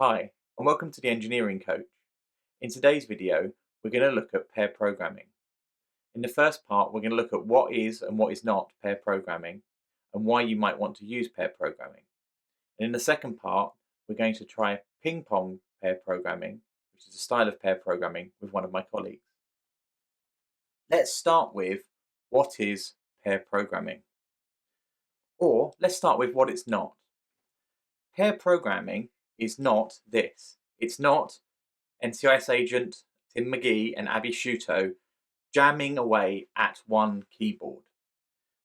Hi, and welcome to the Engineering Coach. In today's video, we're going to look at pair programming. In the first part, we're going to look at what is and what is not pair programming and why you might want to use pair programming. And in the second part, we're going to try ping pong pair programming, which is a style of pair programming with one of my colleagues. Let's start with what is pair programming. Or let's start with what it's not. Pair programming is not this. It's not NCIS agent Tim McGee and Abby Shuto jamming away at one keyboard.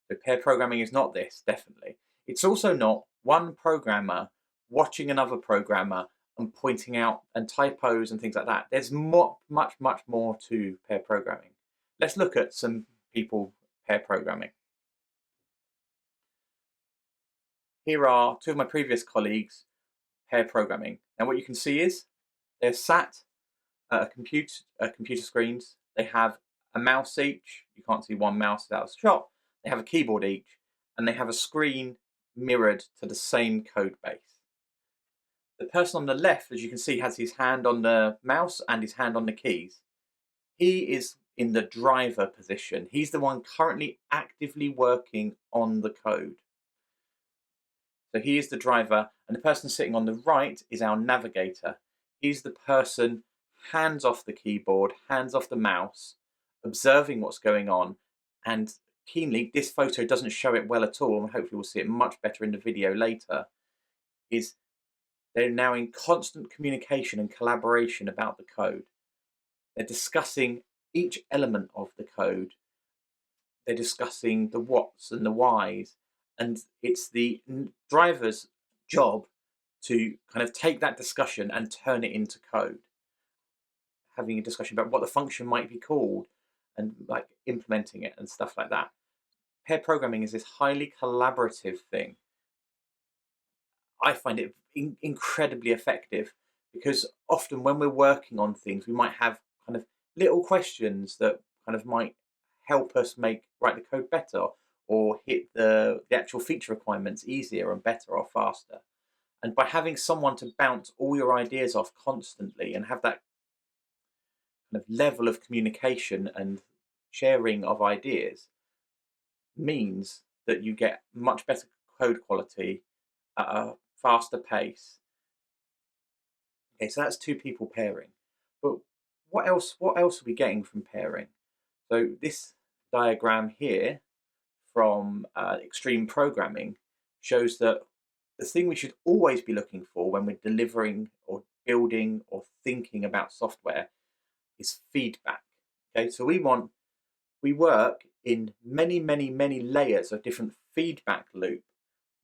So pair programming is not this, definitely. It's also not one programmer watching another programmer and pointing out and typos and things like that. There's much more to pair programming. Let's look at some people pair programming. Here are two of my previous colleagues pair programming. Now what you can see is they're sat at computer screens. They have a mouse each. You can't see one mouse without a shot. They have a keyboard each, and they have a screen mirrored to the same code base. The person on the left, as you can see, has his hand on the mouse and his hand on the keys. He is in the driver position. He's the one currently actively working on the code. So he is the driver, and the person sitting on the right is our navigator. He's the person hands off the keyboard, hands off the mouse, observing what's going on, and keenly, this photo doesn't show it well at all, and hopefully we'll see it much better in the video later, is they're now in constant communication and collaboration about the code. They're discussing each element of the code. They're discussing the whats and the whys, and it's the driver's job to kind of take that discussion and turn it into code. Having a discussion about what the function might be called and like implementing it and stuff like that. Pair programming is this highly collaborative thing. I find it incredibly effective because often when we're working on things, we might have kind of little questions that kind of might help us write the code better or hit the actual feature requirements easier and better or faster. And by having someone to bounce all your ideas off constantly and have that kind of level of communication and sharing of ideas means that you get much better code quality at a faster pace. Okay, so that's two people pairing. But what else are we getting from pairing? So this diagram here from extreme programming shows that the thing we should always be looking for when we're delivering or building or thinking about software is feedback. Okay, so we work in many layers of different feedback loop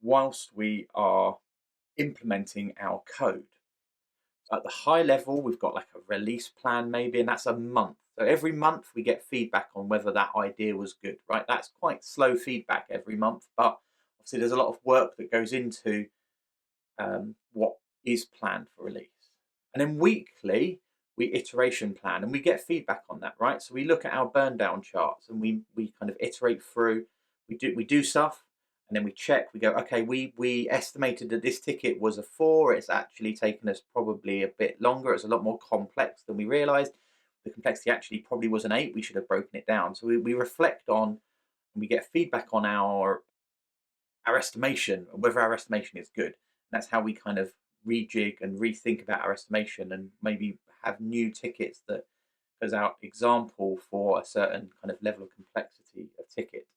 whilst we are implementing our code. At the high level, we've got like a release plan maybe, and that's a month. So every month we get feedback on whether that idea was good, right? That's quite slow feedback every month, but obviously there's a lot of work that goes into what is planned for release. And then weekly, we iteration plan and we get feedback on that, right? So we look at our burn down charts and we kind of iterate through, we do stuff and then we check, we go, okay, we estimated that this ticket was a 4, it's actually taken us probably a bit longer, it's a lot more complex than we realized. The complexity actually probably was an 8, we should have broken it down. So we reflect on and we get feedback on our estimation, whether our estimation is good. And that's how we kind of rejig and rethink about our estimation and maybe have new tickets that goes out example for a certain kind of level of complexity of ticket.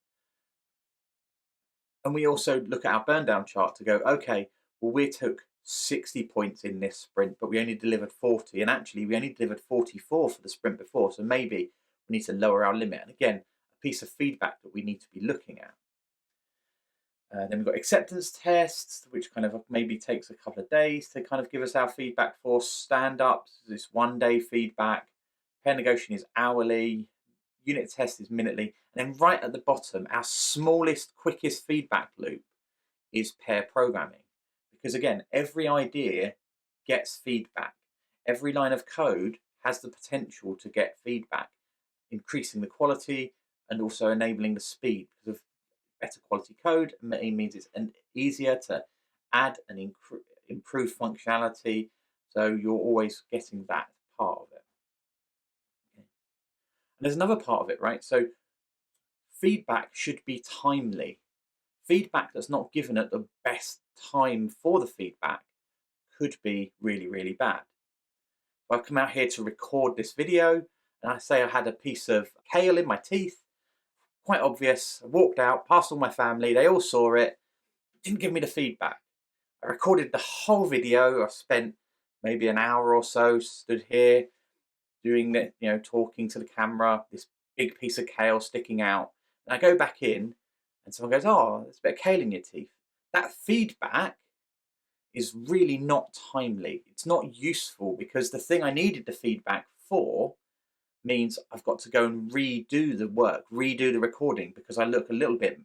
And we also look at our burn down chart to go, okay, well, we took 60 points in this sprint, but we only delivered 40. And actually, we only delivered 44 for the sprint before. So maybe we need to lower our limit. And again, a piece of feedback that we need to be looking at. Then we've got acceptance tests, which kind of maybe takes a couple of days to kind of give us our feedback for. Stand-ups, this 1-day feedback. Pair negotiation is hourly. Unit test is minutely. And then right at the bottom, our smallest, quickest feedback loop is pair programming. Because again, every idea gets feedback. Every line of code has the potential to get feedback, increasing the quality and also enabling the speed. Because of better quality code, it means it's easier to add and improve functionality. So you're always getting that part of it. Okay. And there's another part of it, right? So feedback should be timely. Feedback that's not given at the best time for the feedback could be really, really bad. I've come out here to record this video and I say I had a piece of kale in my teeth, quite obvious. I walked out, passed all my family, they all saw it, didn't give me the feedback. I recorded the whole video. I spent maybe an hour or so stood here doing the, talking to the camera, this big piece of kale sticking out. And I go back in and someone goes, "Oh, there's a bit of kale in your teeth." That feedback is really not timely. It's not useful because the thing I needed the feedback for means I've got to go and redo the work, redo the recording because I look a little bit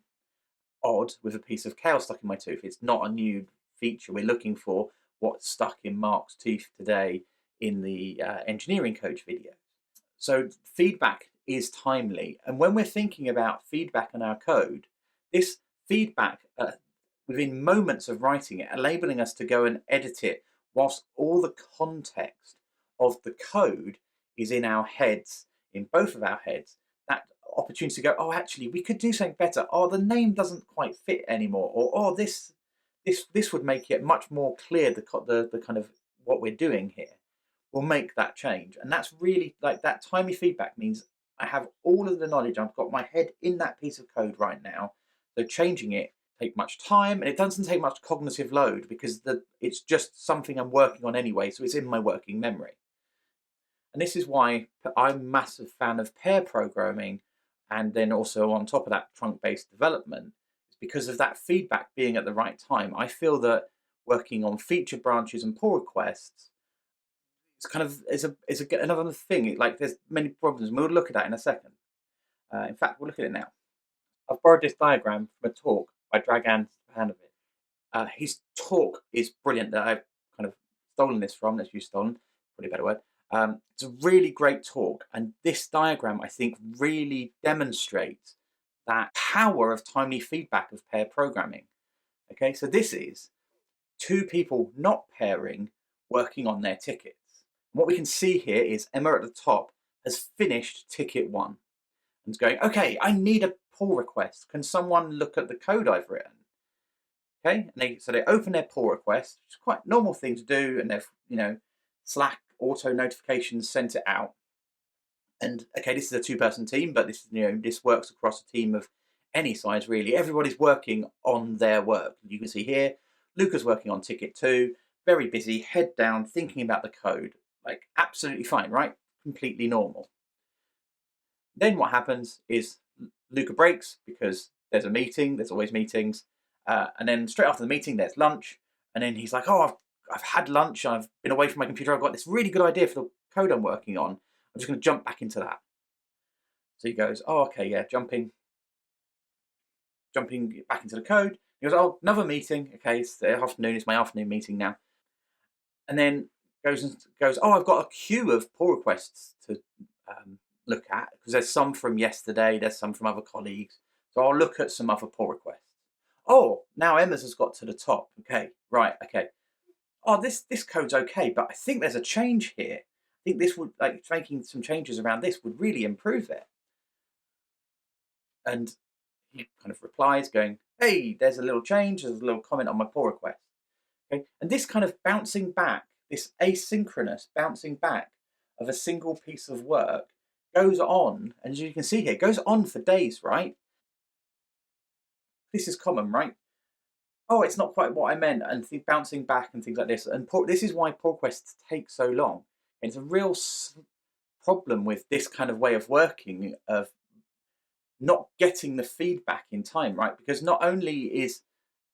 odd with a piece of kale stuck in my tooth. It's not a new feature. We're looking for what's stuck in Mark's teeth today in the engineering coach video. So feedback is timely. And when we're thinking about feedback in our code, this feedback within moments of writing it, enabling us to go and edit it whilst all the context of the code is in our heads, in both of our heads, that opportunity to go, "Oh, actually, we could do something better. Oh, the name doesn't quite fit anymore. Or, oh, this would make it much more clear the kind of what we're doing here." Will make that change. And that's really like that timely feedback means I have all of the knowledge. I've got my head in that piece of code right now. So changing it take much time and it doesn't take much cognitive load because it's just something I'm working on anyway. So it's in my working memory. And this is why I'm a massive fan of pair programming and then also on top of that trunk-based development. It's because of that feedback being at the right time. I feel that working on feature branches and pull requests it's kind of another thing. Like there's many problems. We'll look at that in a second. In fact, we'll look at it now. I've borrowed this diagram from a talk by Dragan Stefanovic. His talk is brilliant. That I've kind of stolen this from. Let's use stolen. Probably a better word. It's a really great talk, and this diagram I think really demonstrates that power of timely feedback of pair programming. Okay, so this is two people not pairing working on their tickets. What we can see here is Emma at the top has finished ticket 1 and is going, "Okay, I need a pull request. Can someone look at the code I've written?" Okay, and so they open their pull request, which is quite a normal thing to do, and they've Slack auto notifications sent it out. And okay, this is a 2-person team, but this works across a team of any size really. Everybody's working on their work. You can see here, Luca's working on ticket 2, very busy, head down, thinking about the code. Like absolutely fine, right? Completely normal. Then what happens is Luca breaks because there's a meeting. There's always meetings, and then straight after the meeting, there's lunch. And then he's like, "Oh, I've had lunch. I've been away from my computer. I've got this really good idea for the code I'm working on. I'm just going to jump back into that." So he goes, "Oh, okay, yeah, jumping back into the code." He goes, "Oh, another meeting. Okay, it's the afternoon. It's my afternoon meeting now." And then goes, "Oh, I've got a queue of pull requests to look at because there's some from yesterday, there's some from other colleagues. So I'll look at some other pull requests. Oh, now Emma's has got to the top. Okay, right, okay. Oh, this code's okay, but I think there's a change here. I think this would making some changes around this would really improve it." And he kind of replies, going, "Hey, there's a little change. There's a little comment on my pull request." Okay, and this kind of bouncing back, this asynchronous bouncing back of a single piece of work goes on, and as you can see here, goes on for days, right? This is common, right? Oh, it's not quite what I meant, and bouncing back and things like this. And this is why pull requests take so long. And it's a real problem with this kind of way of working, of not getting the feedback in time, right? Because not only is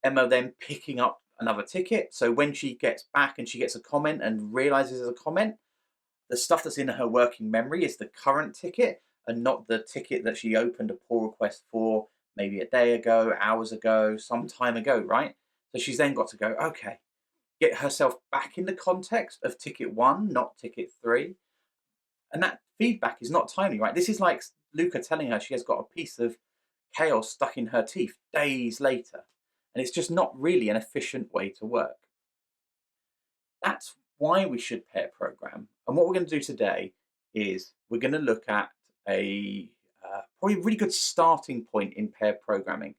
Emma then picking up another ticket, so when she gets back and she gets a comment and realizes there's a comment, the stuff that's in her working memory is the current ticket and not the ticket that she opened a pull request for maybe a day ago, hours ago, some time ago, right? So she's then got to go, okay, get herself back in the context of ticket 1, not ticket 3. And that feedback is not timely, right? This is like Luca telling her she has got a piece of kale stuck in her teeth days later. And it's just not really an efficient way to work. That's why we should pair program. And what we're going to do today is we're going to look at a probably a really good starting point in pair programming.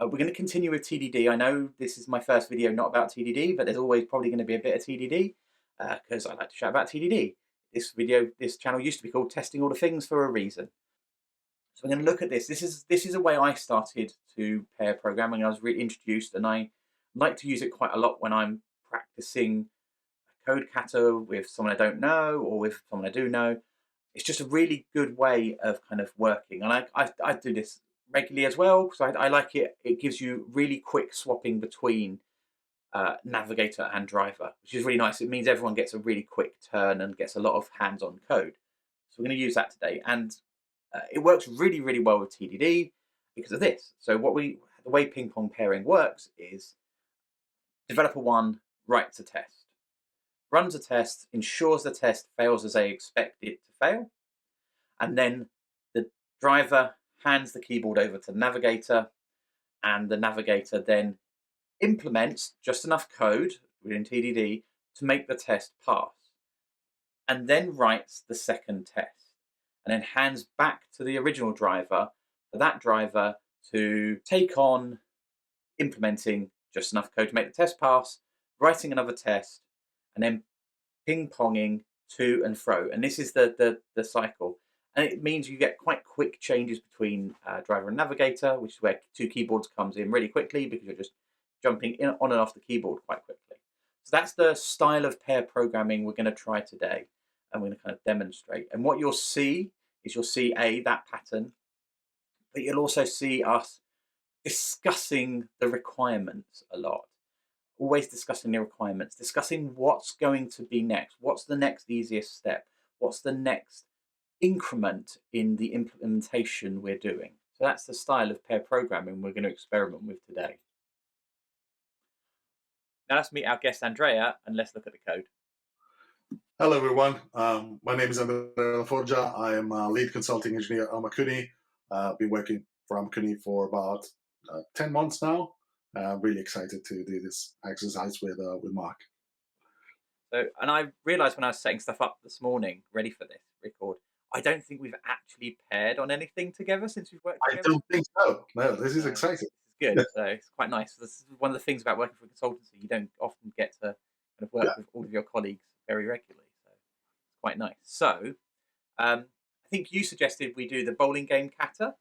We're going to continue with TDD. I know this is my first video not about TDD, but there's always probably going to be a bit of TDD because I like to chat about TDD. This channel used to be called Testing All the Things for a reason. So we're going to look at this. This is a way I started to pair programming. I was reintroduced, and I like to use it quite a lot when I'm practicing code kata with someone I don't know or with someone I do know. It's just a really good way of kind of working, and I do this regularly as well because I like it. It gives you really quick swapping between navigator and driver, which is really nice. It means everyone gets a really quick turn and gets a lot of hands-on code. So we're going to use that today, and it works really, really well with TDD because of this. So the way ping pong pairing works is developer one writes a test, runs a test, ensures the test fails as they expect it to fail, and then the driver hands the keyboard over to the navigator, and the navigator then implements just enough code within TDD to make the test pass, and then writes the second test, and then hands back to the original driver for that driver to take on implementing just enough code to make the test pass, writing another test, and then ping-ponging to and fro. And this is the cycle. And it means you get quite quick changes between driver and navigator, which is where two keyboards comes in really quickly because you're just jumping on and off the keyboard quite quickly. So that's the style of pair programming we're going to try today, and we're going to kind of demonstrate. And what you'll see is that pattern, but you'll also see us discussing the requirements a lot. Always discussing the requirements, discussing what's going to be next, what's the next easiest step, what's the next increment in the implementation we're doing. So that's the style of pair programming we're going to experiment with today. Now let's meet our guest Andrea and let's look at the code. Hello everyone, my name is Andrea Laforgia. I am a lead consulting engineer at Amakuni. I've been working for Amakuni for about 10 months now. I'm really excited to do this exercise with Mark. So, and I realised when I was setting stuff up this morning, ready for this record, I don't think we've actually paired on anything together since we've worked together. I don't think so. No, this is exciting. This is good. So it's quite nice. This is one of the things about working for a consultancy. You don't often get to kind of work with all of your colleagues very regularly. So it's quite nice. So I think you suggested we do the bowling game kata,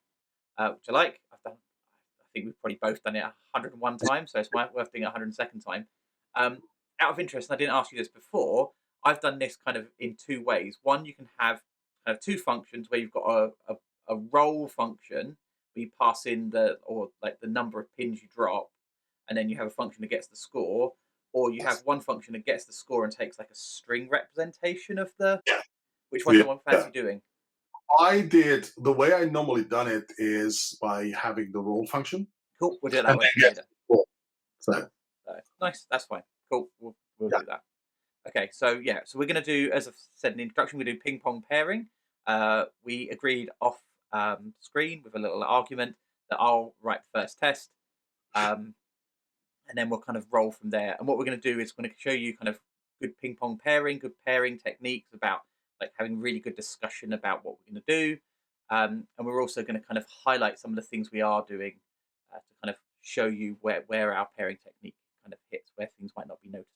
which I like. I think we've probably both done it 101 times, so it's worth doing it 102nd time. Out of interest, and I didn't ask you this before, I've done this kind of in two ways. One, you can have kind of two functions where you've got a roll function where you pass in the number of pins you drop, and then you have a function that gets the score, or you have one function that gets the score and takes like a string representation of the. Which one do you fancy doing? The way I normally done it is by having the roll function. Cool, we'll do it that way later. So nice, that's fine. Cool, we'll do that. Okay, so we're going to do, as I've said in the introduction, we do ping pong pairing. We agreed off screen with a little argument that I'll write the first test, and then we'll kind of roll from there. And what we're going to do is we're going to show you kind of good ping pong pairing, good pairing techniques about like having really good discussion about what we're going to do. And we're also going to kind of highlight some of the things we are doing to kind of show you where our pairing technique kind of hits, where things might not be noticeable.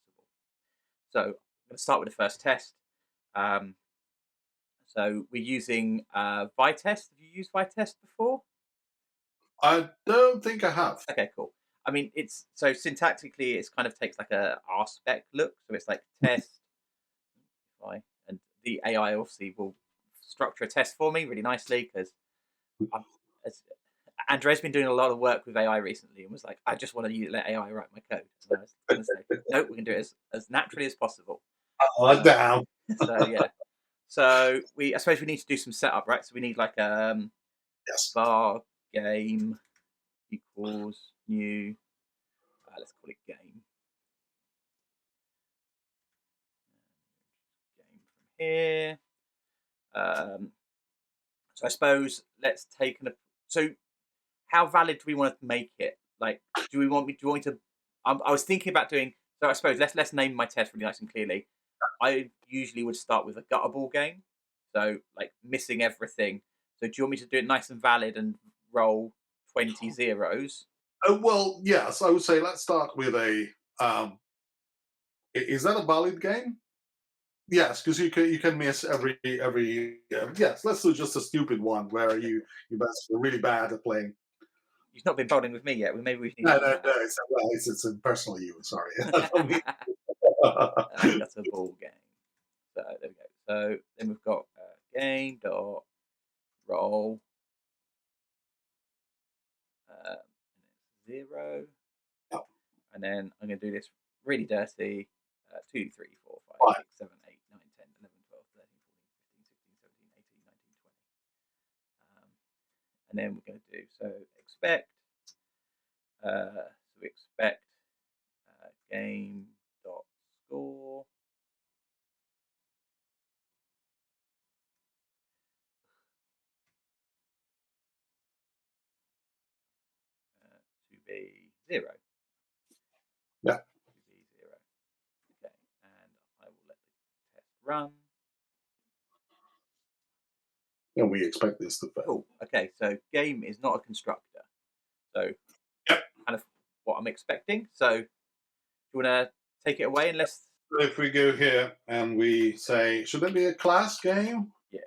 So I'm going to start with the first test. So we're using Vitest. Have you used Vitest before? I don't think I have. Okay, cool. I mean, it's so syntactically, it's kind of takes like a RSpec look. So it's like test, and the AI obviously will structure a test for me really nicely because Andrea's been doing a lot of work with AI recently and was like, I just want to let AI write my code. And I was going to say, nope, we can do it as naturally as possible. Down. So yeah. So I suppose we need to do some setup, right? So we need like var game equals new. Let's call it game. Game from here. So I suppose let's take so how valid do we want to make it? Like, do you want me to? I was thinking about doing. So I suppose let's name my test really nice and clearly. I usually would start with a gutterball game, so like missing everything. So do you want me to do it nice and valid and roll 20 zeros? Well, yes, I would say let's start with a. Is that a valid game? Yes, because you can miss every. Yes, let's do just a stupid one where you basically really bad at playing. You've not been bowling with me yet. Well, maybe we need No, to do no, no. that. It's a personal you. Sorry. I don't mean- Gutterball game. So there we go. So then we've got game dot roll zero, and then I'm going to do this really dirty. 2, 3, 4, 5, Fine. 6, 7, 8, 9, 10, 11, 12, 13, 14, 15, 16, 17, 18, 19, 20. And then we're going to do expect. So we expect game dot score to be 0. Yeah. To be 0. Okay, and I will let the test run. And we expect this to fail. Cool. Okay, so game is not a constructor. So Yep. kind of what I'm expecting. So do you want to take it away and let's. So if we go here and we say, should it be a class game? Yeah.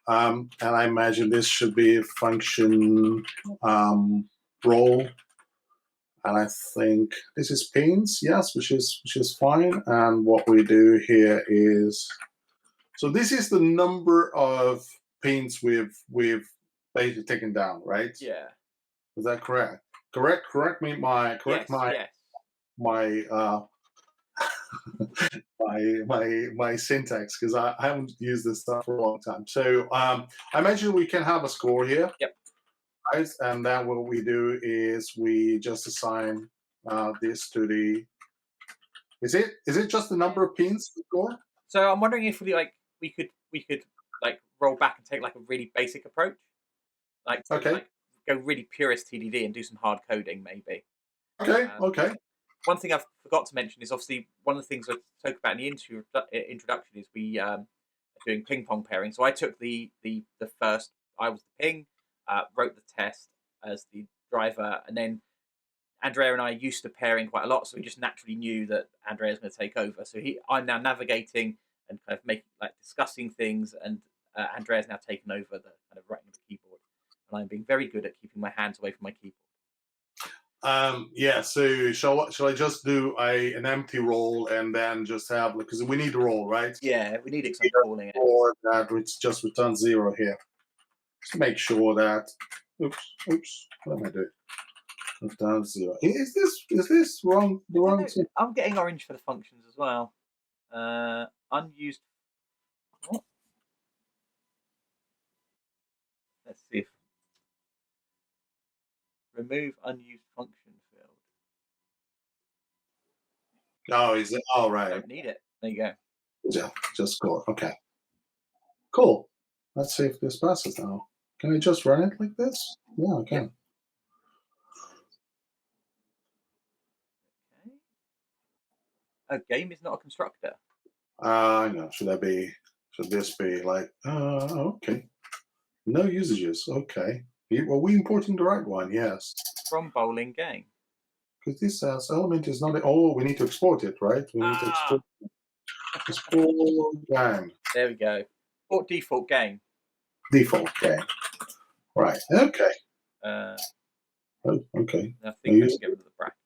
And I imagine this should be a function role. And I think this is pains, yes, which is fine. And what we do here is, so this is the number of pains we've basically taken down, right? Yeah. Is that correct? Correct me my correct Yes. my Yes. my my syntax, because I haven't used this stuff for a long time. So I imagine we can have a score here. Yep. Right, and then what we do is we just assign this to the. Is it just the number of pins to score? So I'm wondering if we could like roll back and take like a really basic approach, Okay. like go really purist TDD and do some hard coding maybe. Okay. Um, Okay. One thing I forgot to mention is obviously one of the things I spoke about in the introduction is we are doing ping pong pairing. So I took the first, I was the ping, wrote the test as the driver, and then Andrea and I used to pairing quite a lot, so we just naturally knew that Andrea's going to take over. So I'm now navigating and kind of making like discussing things, and Andrea's now taken over the kind of writing of the keyboard, and I'm being very good at keeping my hands away from my keyboard. Yeah. So shall I just do an empty roll and then just have, because we need the roll, right? Yeah, we need it because I'm calling it. Or that which just returns 0 here. Just make sure that. Oops. What am I doing? Return 0. Is this wrong? The wrong thing? I'm getting orange for the functions as well. Unused. What? Let's see if remove unused function field. Oh, is it? All right. Don't need it. There you go. Yeah, just score. Okay. Cool. Let's see if this passes now. Can I just run it like this? Yeah, I can. Yep. Okay. A game is not a constructor. No. Should this be like, okay. No usages. Okay. Well, we importing the right one, yes. From bowling game. Because this says element is not, we need to export it, right? We need to export game. There we go. Or default game. Default game. Right. Okay. Oh, Okay. I think I can get rid of the brackets.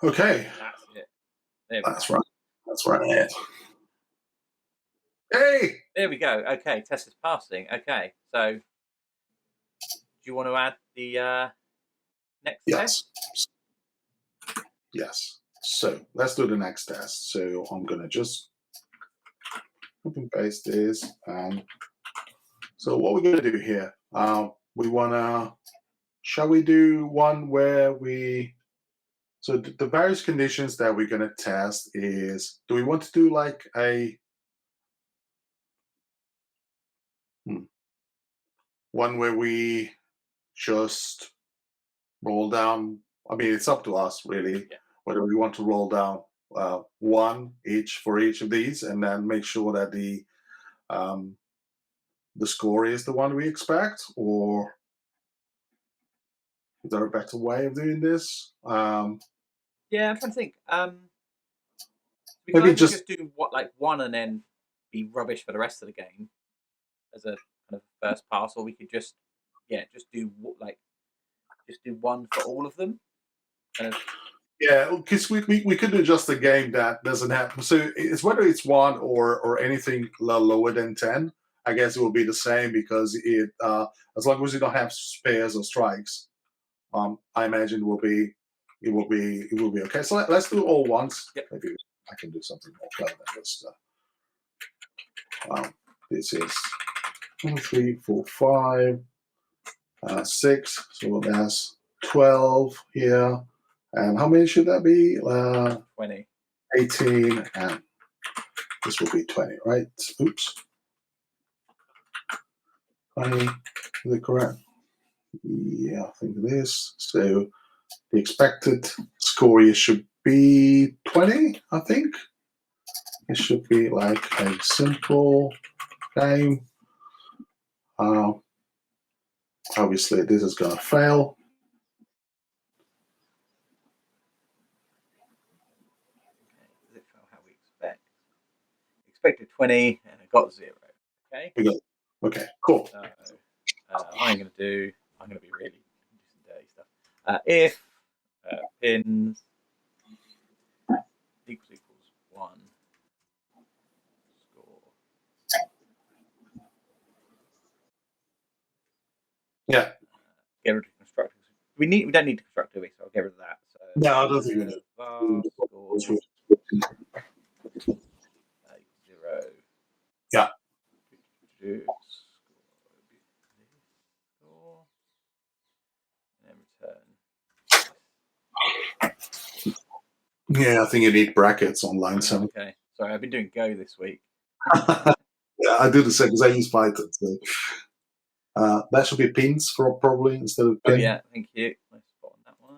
Right. Okay. That's it. There we That's go. right. That's right. Hey! There we go. Okay, test is passing. Okay, so do you want to add the next test? Yes. So let's do the next test. So I'm gonna just copy and paste this, and so what we're gonna do here, we wanna, shall we do one where so the various conditions that we're gonna test is, do we want to do like a one where we just roll down. I mean, it's up to us really Yeah. whether we want to roll down one each for each of these, and then make sure that um, the score is the one we expect, or is there a better way of doing this? Yeah, I'm trying to think. We could Maybe either just just do what like one and then be rubbish for the rest of the game as a kind of first pass, or we could just just do like just do one for all of them. Kind of yeah, because we could do just a game that doesn't have. So it's whether it's one or anything lower than 10. I guess it will be the same because it as long as you don't have spares or strikes, I imagine it will be okay. So let's do all once. Yep. Maybe I can do something more clever than this. This is 1, 3, 4, 5, 6. So that's 12 here. And how many should that be? 20. 18, and this will be 20, right? Oops. 20, is it correct? Yeah, I think it is. So the expected score here should be 20, I think. It should be like a simple game. Obviously, this is going to fail. Okay. Does it fail how we expect? Expected 20 and I got 0. Okay. Okay, cool. So I'm going to be really do some dirty stuff. If pins equals 1 score. Yeah. Get rid of constructors. We don't need to construct, do we? So I'll get rid of that. So No, I don't think we need. var score equals 0. Yeah. Score and return. Yeah, I think you need brackets on line 7. Okay. Sorry, I've been doing Go this week. Yeah, I do the same because I use Python. So. That should be pins for probably instead of pin. Oh yeah, thank you. Let's spot on that one.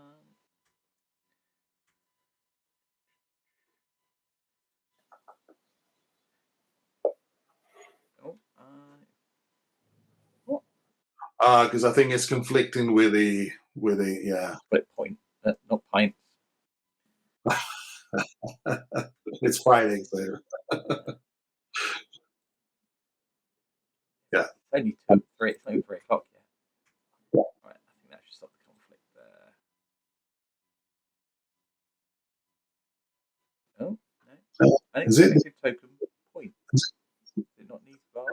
Oh, what? Because I think it's conflicting with the yeah. Split point, not pints. It's Friday, so yeah. It's only 2, 3. It's only 3 o'clock yet. Yeah. Right, I think that should stop the conflict there. Oh no, Is it? unexpected token point. Does it not need var?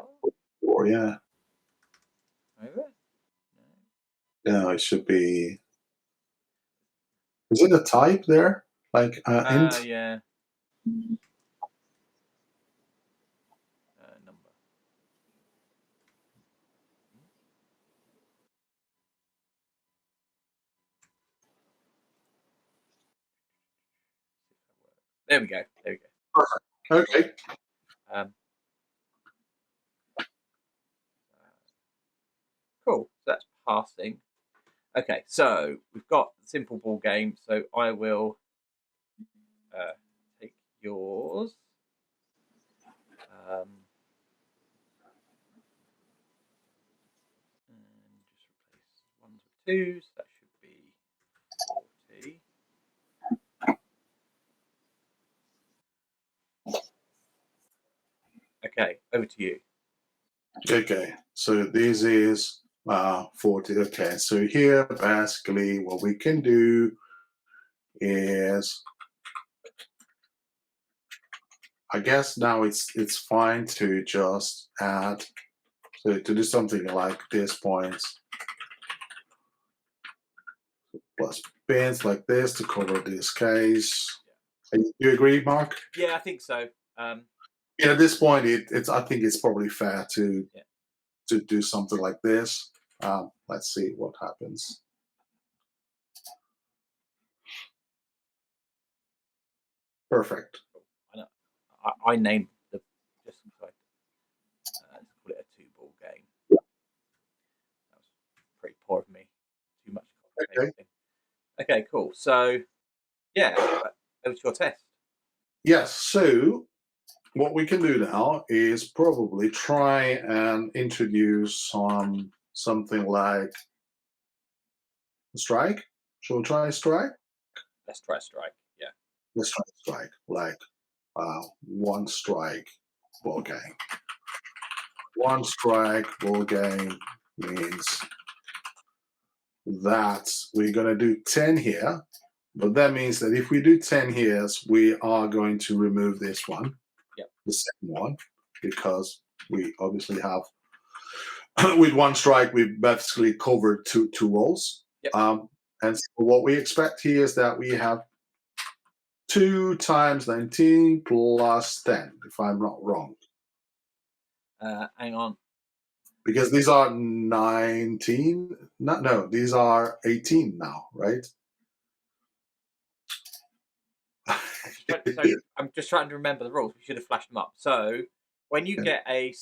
Or yeah. Over? No, it should be. Is it a type there? Like int? Yeah. Number. There we go. There we go. Okay. Cool. So that's passing. Okay, so we've got the simple ball game. So I will take yours. And just replace 1s with 2s. That should be 40. Okay, over to you. Okay. So this is 40. Okay. So here, basically, what we can do is, I guess now it's fine to just add. So to do something like this points plus pins like this to cover this case. Do you agree, Mark? Yeah, I think so. Yeah, at this point, it's I think it's probably fair to do something like this. Let's see what happens. Perfect. I named the just like let's call it a 2 ball game. That was pretty poor of me. Too much. Okay. Okay, cool. So, yeah, over to your test. Yes. So what we can do now is probably try and introduce something like strike. Shall we try strike? Let's try strike. Yeah. Let's try strike. Like one strike ball game. One strike ball game means that we're going to do 10 here, but that means that if we do 10 here, we are going to remove this one, Yep. the second one, because we obviously have, with one strike, we've basically covered two rolls. Yep. And so what we expect here is that we have 2 times 19 plus 10, if I'm not wrong. Hang on. Because these are 19, no, these are 18 now, right? So I'm just trying to remember the rules. We should have flashed them up. So when you get a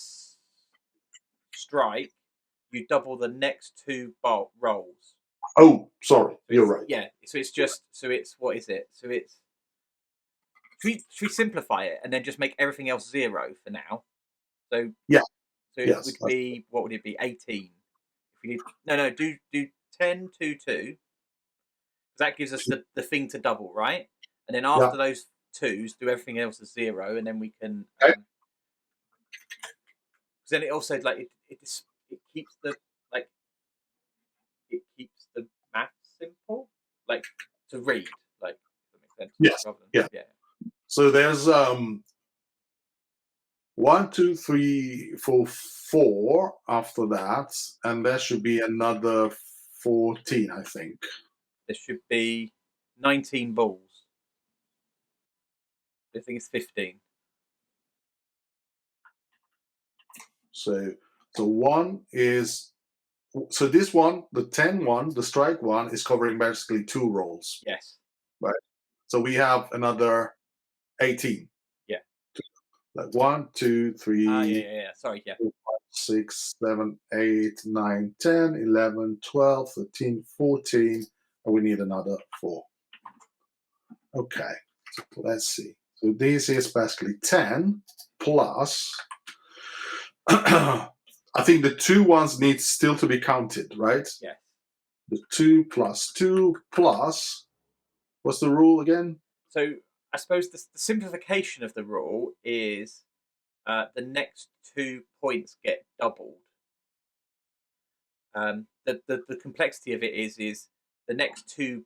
strike, you double the next 2 rolls. Oh, sorry, So you're right. Yeah. So it's what is it? So it's should we simplify it and then just make everything else 0 for now? So Yeah. So Yes. it would be, what would it be? 18. If we need do 10, 2, 2. That gives us the thing to double, right? And then after those 2s, do everything else as 0, and then we can. Okay. Then it also it keeps the it keeps the math simple, like to read, like if that makes sense. Yes. Yeah. So there's 1, 2, 3, 4, 4 after that, and there should be another 14, I think. There should be 19 balls. I think it's 15. So one is, so this one, the 10 one, the strike one, is covering basically 2 rolls. Yes. Right. So we have another 18. Yeah. Like 1, 2, 3. Yeah. Sorry. Yeah. 4, 5, 6, 7, 8, 9, 10, 11, 12, 13, 14, and we need another 4. Okay, so let's see. So this is basically 10 plus. I think the 2 ones need still to be counted, right? Yeah. The 2 plus 2 plus. What's the rule again? So I suppose the simplification of the rule is the next 2 points get doubled. The complexity of it is the next 2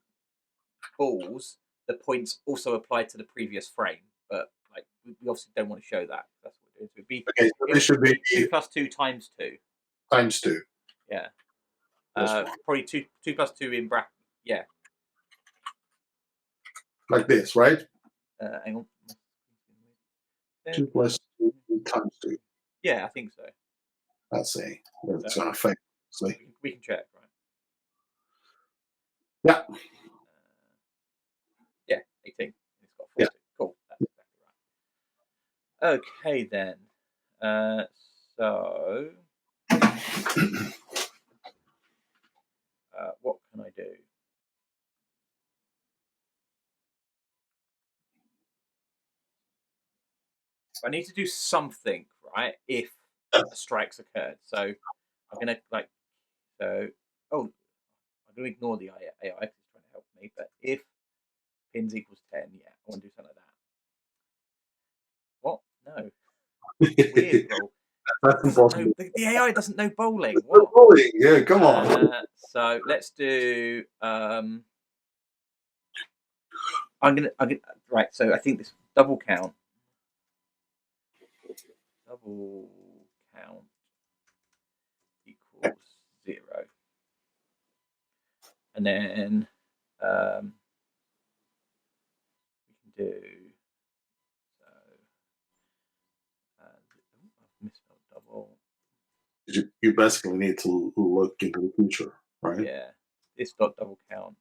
balls, the points also apply to the previous frame, but like we obviously don't want to show that. That's what it is. Okay, so this should be 2 plus 2 times 2. Times 2. Yeah. Probably 2 plus 2 in bracket. Yeah. Like this, right? Hang on. 2 plus 2 times 2. Yeah, I think so. Let's see. It's going to affect. We can check, right? Yeah. Yeah, 18. It's got 40. Yeah. Cool. That's exactly right. Okay, then. So, what can I do? I need to do something, right? If a strike's occurred. So I'm gonna I'm gonna ignore the AI because it's trying to help me. But if pins equals 10, yeah, I want to do something like that. What? No. Weird rule. That's impossible. The AI doesn't know bowling. What? What? Bowling? Yeah, come on. So let's do. I'm gonna. Right. So I think this double count. Double count equals 0, and then we can do. So I've misspelled double. You basically need to look into the future, right? Yeah. This dot double count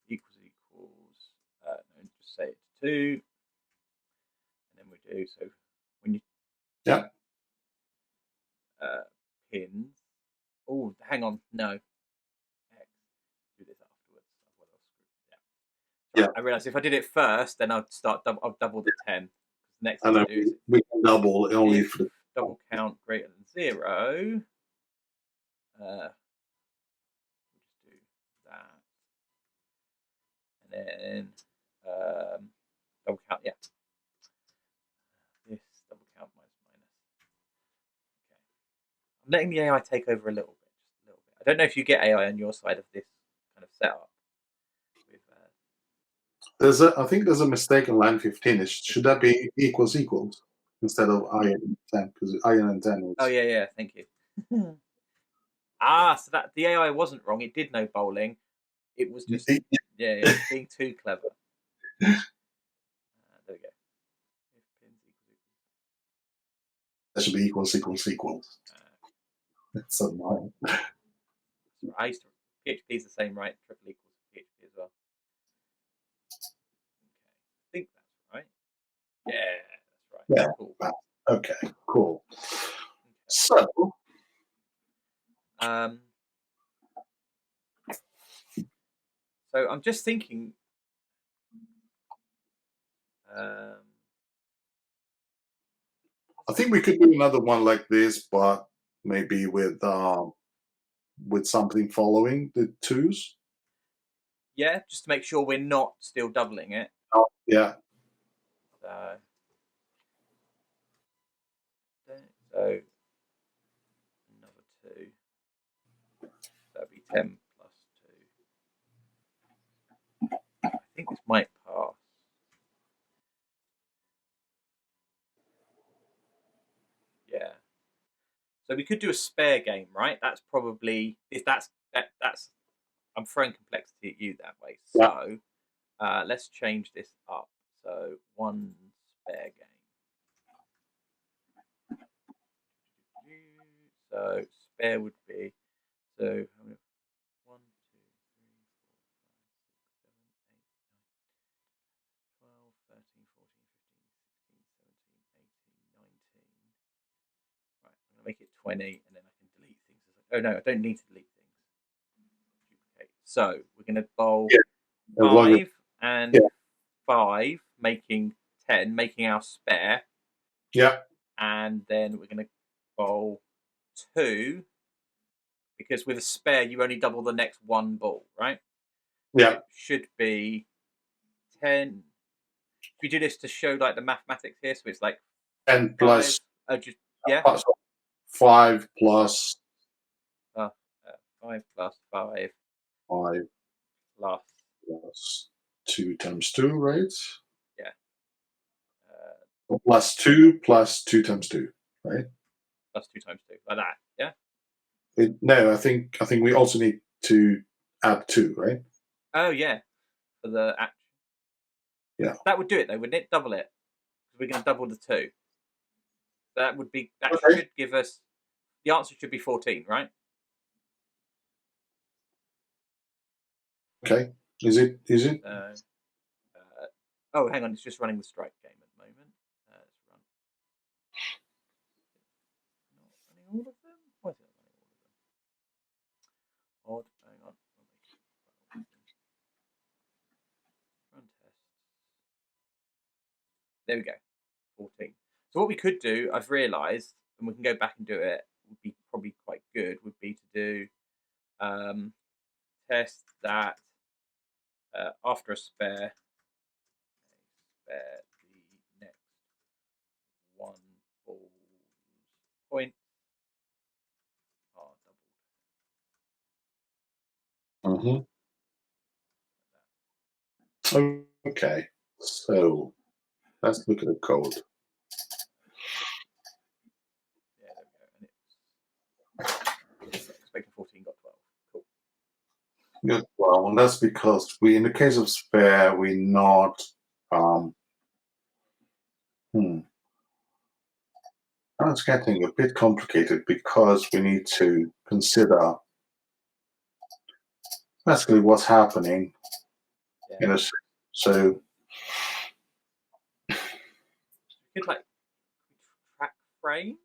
equals. No, just say it's 2, and then we do. So when you pins. Oh, hang on. No. Heck. Do this afterwards. Otherwise Yeah. I realised if I did it first, then I'd I'll double the 10. Next thing And then to do is we can double only if for the double count greater than 0, we'll just do that. And then double count, yeah. This double count minus. Okay. I'm letting the AI take over a little bit, just a little bit. I don't know if you get AI on your side of this kind of setup. I think there's a mistake in line 15. Should that be equals instead of I and 10? Because I and 10 Oh is. yeah, thank you. So that the AI wasn't wrong. It did know bowling. It was just it's being too clever. There we go. That should be equals. That's annoying. I used to PHP is the same, right? Triple equals PHP as well. Okay, I think that's right. Yeah, that's right. Yeah. Cool. Okay. Cool. Okay. So. So I'm just thinking. I think we could do another one like this, but maybe with something following the twos. Yeah, just to make sure we're not still doubling it. Oh, yeah. So another 2. That'd be 10 plus 2. I think this might pass. Yeah. So we could do a spare game, right? That's probably if that's I'm throwing complexity at you that way. So let's change this up. So 1 spare game. So spare would be 1, 2, 3, 4, 5, 6, 7, 8, 9, 12, 13, 14, 15, 16, 17, 18, 19. Right, I'm gonna make it 20, and then I can delete things. Oh no, I don't need to delete things. Duplicate. So we're gonna bowl 5 and 5, making 10, making our spare. Yeah. And then we're going to bowl 2, because with a spare you only double the next 1 ball, right? Yeah. So it should be 10. We do this to show like the mathematics here, so it's like 10 plus. Just 5 plus. 5 plus 5 5 plus 2 times 2, right? Yeah. Plus 2 plus 2 times 2, right? Plus 2 times 2, like that. Yeah. No, I think we also need to add 2, right? Oh yeah, for the action. Yeah. That would do it though, wouldn't it? Double it. We're going to double the 2. That should give us the answer. Should be 14, right? Okay. Is it? Oh, hang on. It's just running the strike game at the moment. Let's run. Not running all of them? Why is it not running all of them? Odd. Hang on. Run tests. There we go. 14. So what we could do, I've realised, and we can go back and do it, would be probably quite good, would be to do test that after a spare, the next 1 ball's points are doubled. Okay. So let's look at the code. Yeah, there we go. And it's expecting 14, got 12. Cool. Good. Well, and that's because in the case of spare, we're not. Now it's getting a bit complicated because we need to consider basically what's happening. Yeah. So you could like track frames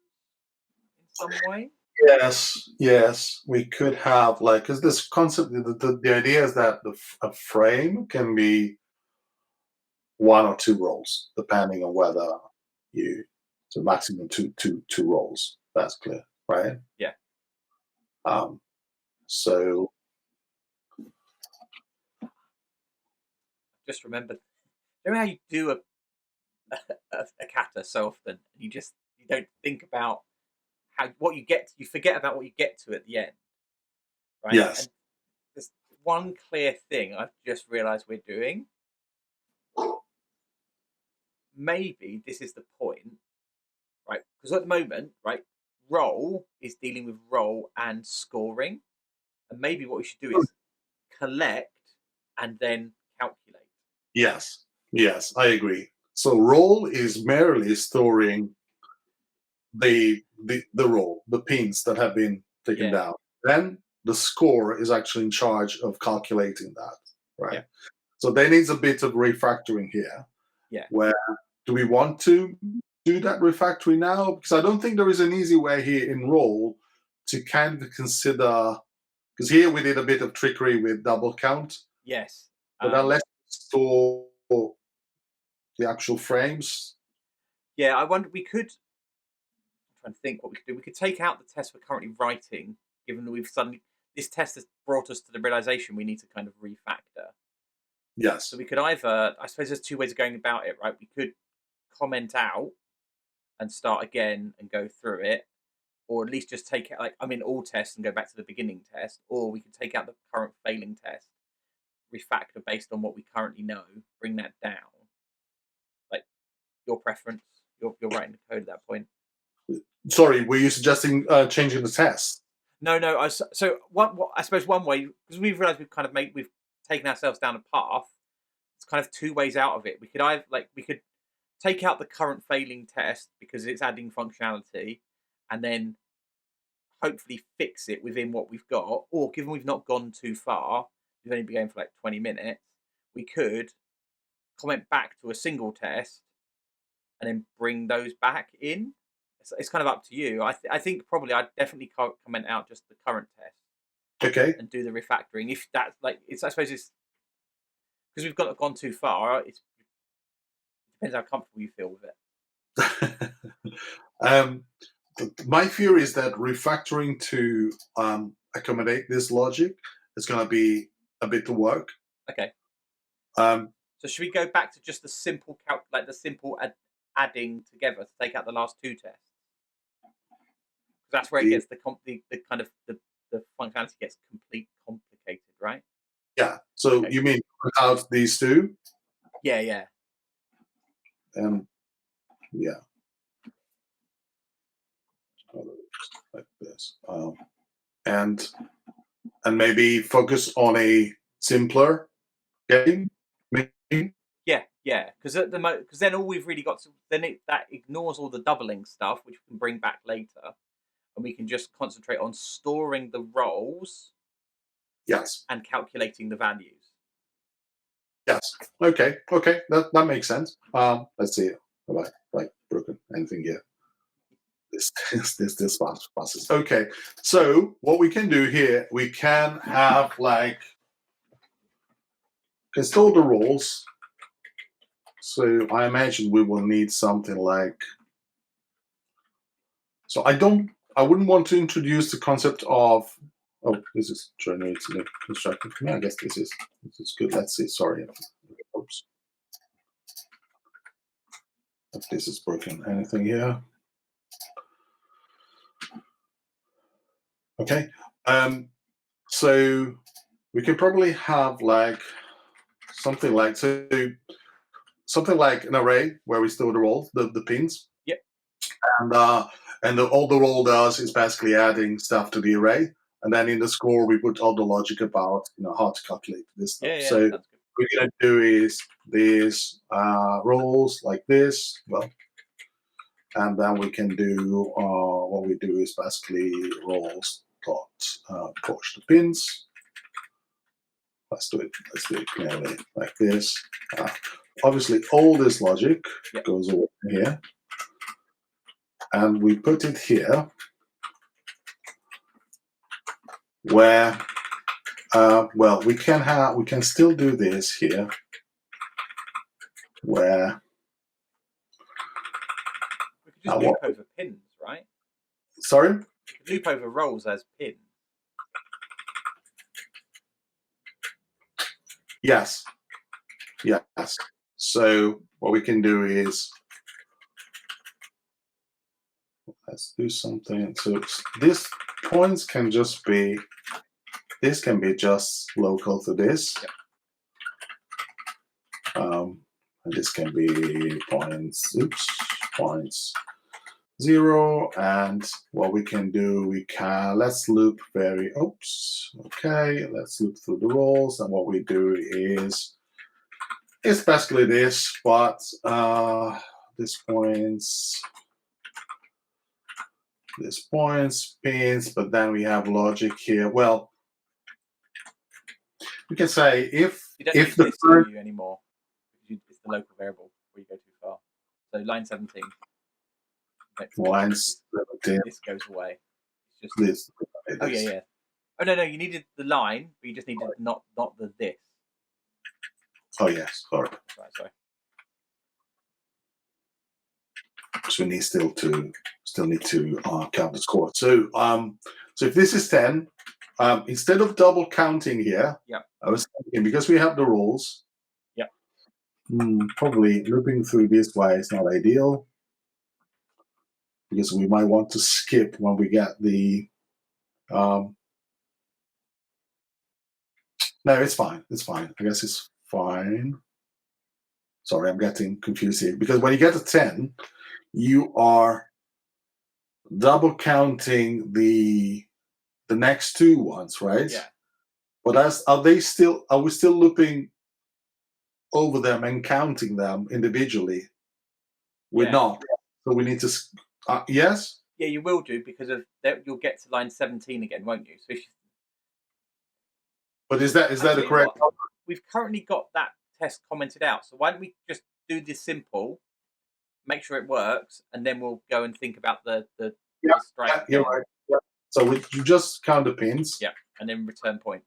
in some way. Yes, we could have because this concept. The idea is that a frame can be one or two roles, depending on whether you, so maximum two roles. That's clear, right? Yeah. Um, so Just remember, you know how you do a kata so often, you don't think about what you get. You forget about what you get to at the end, right? yes, And there's one clear thing I've just realised we're doing. Maybe this is the point, right? Because at the moment, right, roll is dealing with roll and scoring, and maybe what we should do is collect and then calculate. yes, I agree. So role is merely storing the role, the pins that have been taken Yeah, down. Then the score is actually in charge of calculating that, right? yeah, So there needs a bit of refactoring here. yeah. Where do we want to do that refactoring now? Because I don't think there is an easy way here in role to kind of consider, because here we did a bit of trickery with double count, Yes. but unless you store the actual frames. Yeah, I wonder we could. I'm trying to think what we could do. We could take out the test we're currently writing, given that we've suddenly this test has brought us to the realization we need to kind of refactor. So Yes. we could either, I suppose, there's two ways of going about it, right? We could comment out and start again and go through it, or at least just take it all tests and go back to the beginning test, or we could take out the current failing test, refactor based on what we currently know, bring that down. Like your preference, you're writing the code at that point. Sorry, were you suggesting changing the test? No, no. So I suppose one way, because we've realised we've taken ourselves down a path. It's kind of two ways out of it. We could take out the current failing test because it's adding functionality, and then hopefully fix it within what we've got. Or given we've not gone too far, we've only been going for like 20 minutes, we could comment back to a single test and then bring those back in. It's kind of up to you. I think probably I'd definitely comment out just the current test Okay. and do the refactoring. If that's I suppose it's because we've gone too far. It depends how comfortable you feel with it. um, my fear is that refactoring to accommodate this logic is going to be a bit of work. Okay. Um, So should we go back to just the simple adding together to take out the last two tests? Because that's where it gets the kind of the functionality gets complicated, right? yeah. So Okay. you mean without these two? Yeah, yeah. Yeah. Like this. And maybe focus on a simpler game. Maybe? Yeah, yeah, because then all we've really got to that ignores all the doubling stuff, which we can bring back later, and we can just concentrate on storing the roles Yes. and calculating the values. Yes. Okay. That makes sense. Let's see. Have I broken anything here? This passes. Okay. So what we can do here, we can have store the roles. So I imagine we will need something like. So I wouldn't want to introduce the concept of. Oh, this is generating constructed for me. I guess this is good. Let's see. Sorry. Oops. If this is broken, anything here? Okay. So we could probably have something like an array where we store the roles, the pins. Yep. And all the role does is basically adding stuff to the array, and then in the score we put all the logic about how to calculate this stuff. Yeah, yeah. So Sounds good. what we're gonna do is these roles like this. Well, and then we can do what we do is basically roles dot push the pins. Let's do it clearly like this. Obviously, all this logic goes over here, and we put it here where we can still do this here. where We could just loop over pins, right? sorry? We could loop over roles as pins. Yes. Yes. So what we can do is let's do something. So these points can just be, this can be just local to this. Yep. And this can be points, points 0. And what we can do, let's loop okay, let's loop through the roles. And what we do is, it's basically this, but this points, pins, but then we have logic here. Well, we can say if the first you anymore, it's the local variable where you go too far. So line 17. Line 17. This goes away. It's just this. Oh yeah. Oh no, you needed the line, but you just needed not the this. Oh yes, sorry. Sorry. So we need still need to count the score. So so if this is 10, instead of double counting here, I was thinking because we have the rules, probably looping through this way is not ideal because we might want to skip when we get the. No, it's fine. It's fine. I guess it's fine. Sorry, I'm getting confused here because when you get to 10, you are double counting the next two ones, right? Yeah. But are we still looping over them and counting them individually? We're not. So we need to. Yes. Yeah, you will do because of that. You'll get to line 17 again, won't you? So but is that the correct? We've currently got that test commented out. So why don't we just do this simple, make sure it works, and then we'll go and think about the strike. Yeah, you're right. Yeah. So you just count the pins. Yeah, and then return point.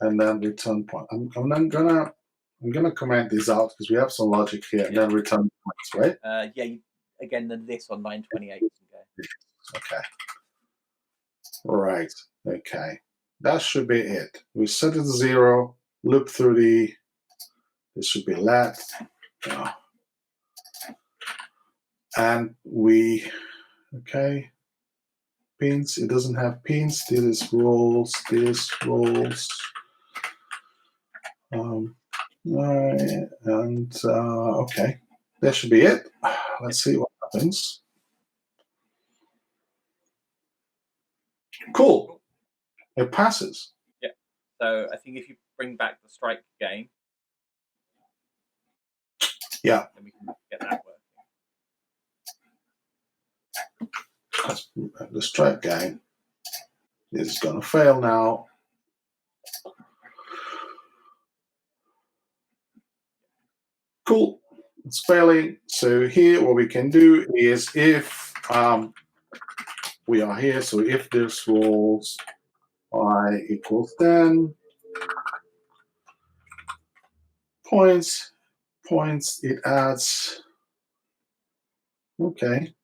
And then return point. I'm gonna comment this out because we have some logic here, and then return points, right? Again, then this on line 28. Okay. Right. Okay. That should be it. We set it to 0. Loop through this should be let. And okay. Pins. It doesn't have pins. This is rolls. This rolls. Right. And okay. That should be it. Let's see what happens. Cool. It passes. Yeah. So I think if you bring back the strike game. Yeah. Then we can get that working. The strike game is going to fail now. Cool. It's failing. So here what we can do is if we are here, so if this rolls I equals 10 points, it adds. Okay.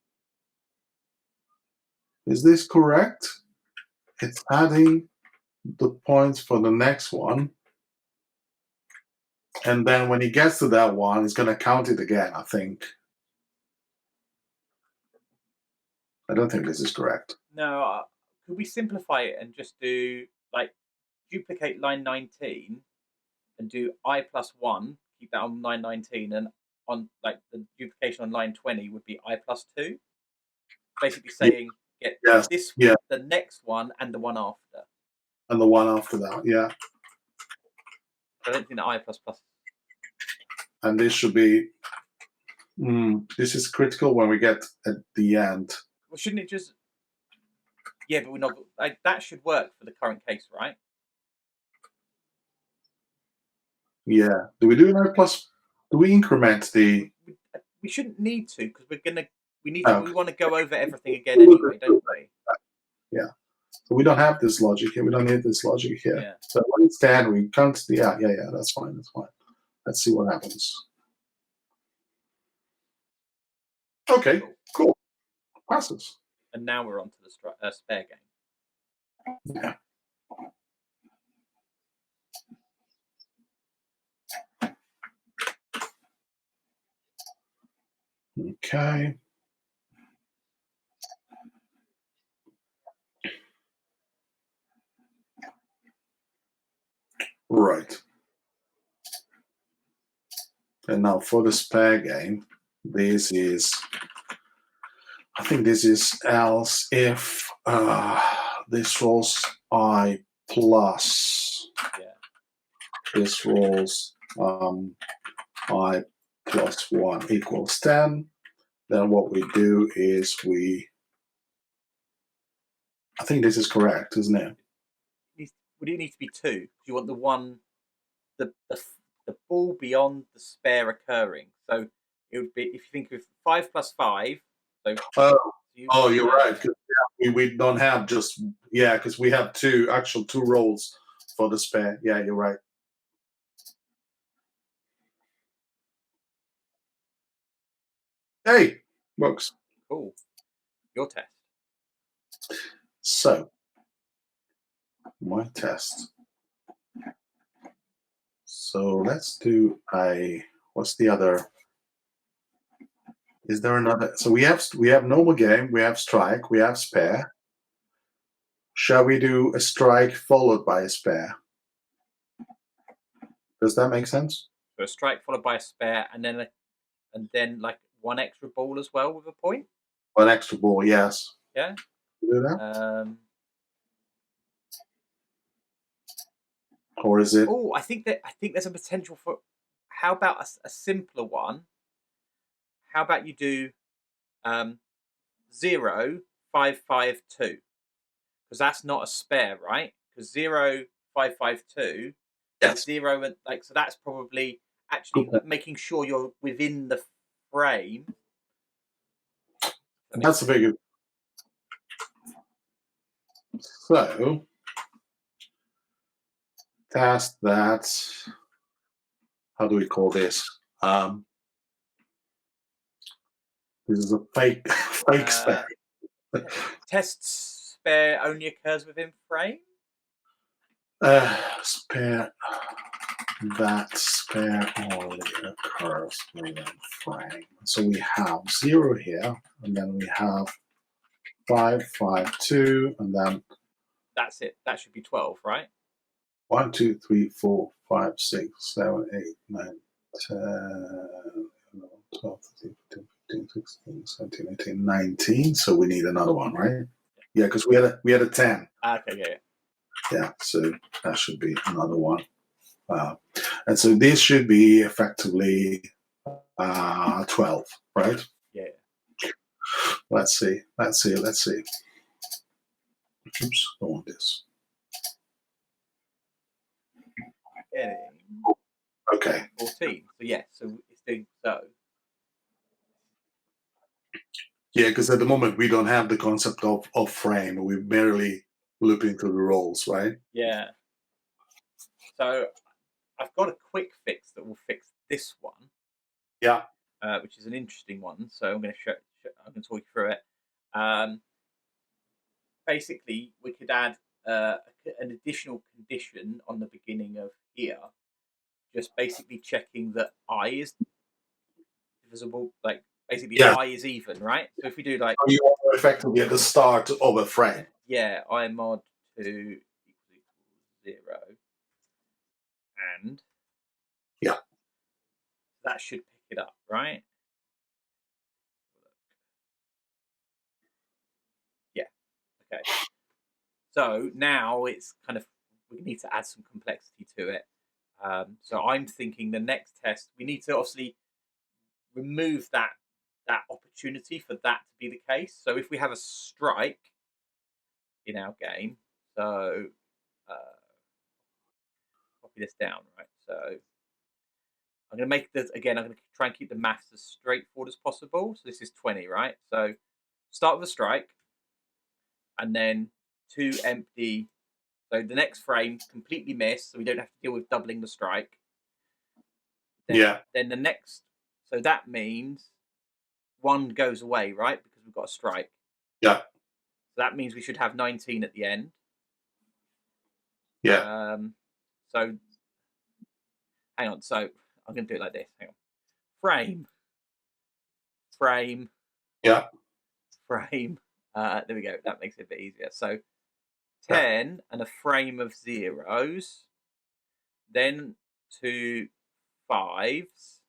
Is this correct? It's adding the points for the next one. And then when he gets to that one, it's going to count it again, I think. I don't think this is correct. No, could we simplify it and just do like duplicate line 19 and do I plus 1, keep that on line 19, and on like the duplication on line 20 would be I plus 2. Basically saying get this, the next one, and the one after. And the one after that, yeah. I don't think the I plus plus. And this should be. This is critical when we get at the end. Well, shouldn't it just? Yeah, but we're not. Like, that should work for the current case, right? Yeah. Do we do an I plus? Do we increment the? We shouldn't need to because we're gonna. We want to go over everything again anyway, don't we? Yeah. So we don't have this logic here. We don't need this logic here. Yeah. So when it's 10, we count. Yeah. That's fine. Let's see what happens. Okay, cool. Passes. And now we're on to the spare game. Yeah. Okay. Right. And now for the spare game, this is, I think this is else if this rolls I plus, this rolls I plus 1 equals 10. Then what we do is I think this is correct, isn't it? Would it need to be 2? Do you want the one, the ball beyond the spare occurring? So it would be, if you think of 5 plus 5. So you're right. We don't have just, because we have two rolls for the spare. Yeah, you're right. Hey, works. Cool. Your test. So, my test. So let's do what's the other? Is there another? So we have normal game, we have strike, we have spare. Shall we do a strike followed by a spare? Does that make sense? So a strike followed by a spare, and then like one extra ball as well with a point. One extra ball, yes. Yeah. Do that. Or is it? Oh, I think there's a potential for. How about a simpler one? How about you do 0, 5, 5, 2? Because that's not a spare, right? Because 0, 5, 5, 2. Yes. 0 and so that's probably actually making sure you're within the frame. That's a big. So task that. How do we call this? This is a fake spare. Test spare only occurs within frame. Spare. That spare only occurs within frame. So we have 0 here, and then we have 5, 5, 2, and then that's it. That should be 12, right? 1, 2, 3, 4, 5, 6, 7, 8, 9, 10, 11, 12, 13, 14, 15, 16, 17, 18, 19. So we need another one, right? Yeah, because we had a 10. Okay, yeah. Yeah, so that should be another one. And so this should be effectively 12, right? Yeah. Let's see. Oops, don't want this. Okay. 14. So yeah, so it's doing so. Yeah, because at the moment we don't have the concept of frame. We're barely looping through the rolls, right? Yeah. So I've got a quick fix that will fix this one. Yeah. Which is an interesting one. So I'm going to I'm going to talk you through it. Basically, we could add an additional condition on the beginning of here, just basically checking that I is divisible. Like basically, I is even, right? So if we do like, you are effectively at the start of a frame. Yeah, I mod 2 equals 0, and that should pick it up, right? Yeah. Okay. So now it's kind of, we need to add some complexity to it. So I'm thinking the next test, we need to obviously remove that opportunity for that to be the case. So if we have a strike in our game, so copy this down, right? So I'm going to make this again. I'm going to try and keep the maths as straightforward as possible. So this is 20, right? So start with a strike, and then 2 empty. So the next frame completely missed, so we don't have to deal with doubling the strike. Then the next, so that means 1 goes away, right? Because we've got a strike. Yeah. So that means we should have 19 at the end. Yeah. So hang on. So I'm going to do it like this. Hang on. Frame. Yeah. Frame. There we go. That makes it a bit easier. So 10 and a frame of zeros, then 2 5s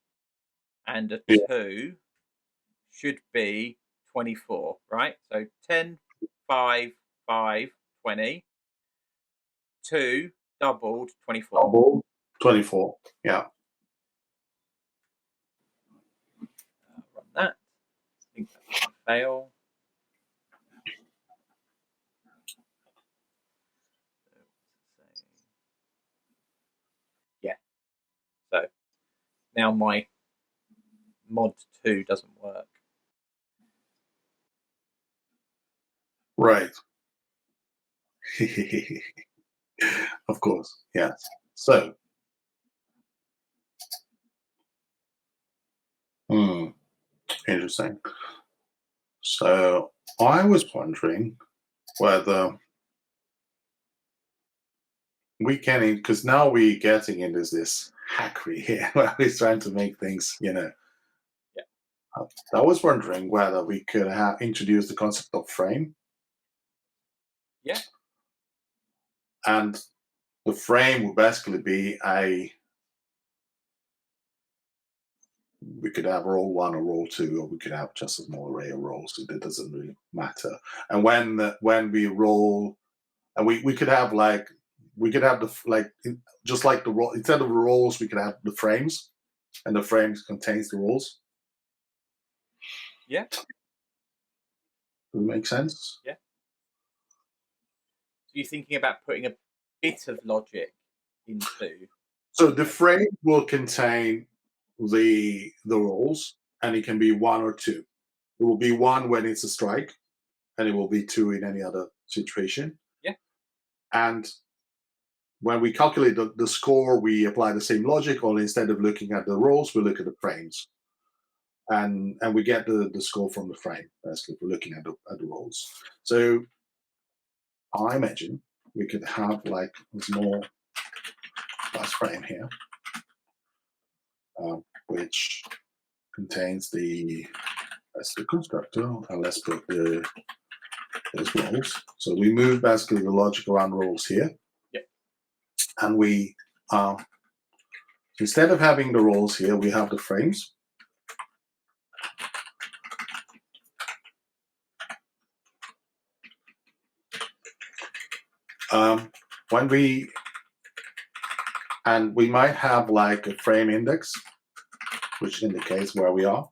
and a 2 should be 24, right? So 10, 5, 5, 20. 2 doubled 24. Double 24. Yeah. Run that. I think that's going to fail. Yeah. So now my mod 2 doesn't work. Right. Of course. Yes. So. Interesting. So I was wondering whether we can, because now we're getting into this hackery here, where we're trying to make things, Yeah. I was wondering whether we could introduce the concept of frame. Yeah. And the frame would basically be we could have role 1 or role 2, or we could have just a small array of roles. It doesn't really matter. And when we roll, and we could have just like the role, instead of the roles, we could have the frames, and the frames contains the roles. Yeah. Does it make sense? Yeah. So you're thinking about putting a bit of logic into. So the frame will contain the roles, and it can be 1 or 2. It will be 1 when it's a strike, and it will be 2 in any other situation. Yeah. And when we calculate the score, we apply the same logic, only instead of looking at the roles, we look at the frames. And we get the score from the frame, basically, if we're looking at the roles. So I imagine we could have like a small class frame here, which contains that's the constructor, and let's put those roles. So we move basically the logic around roles here. Yep. And we, instead of having the roles here, we have the frames. We might have like a frame index, which indicates where we are,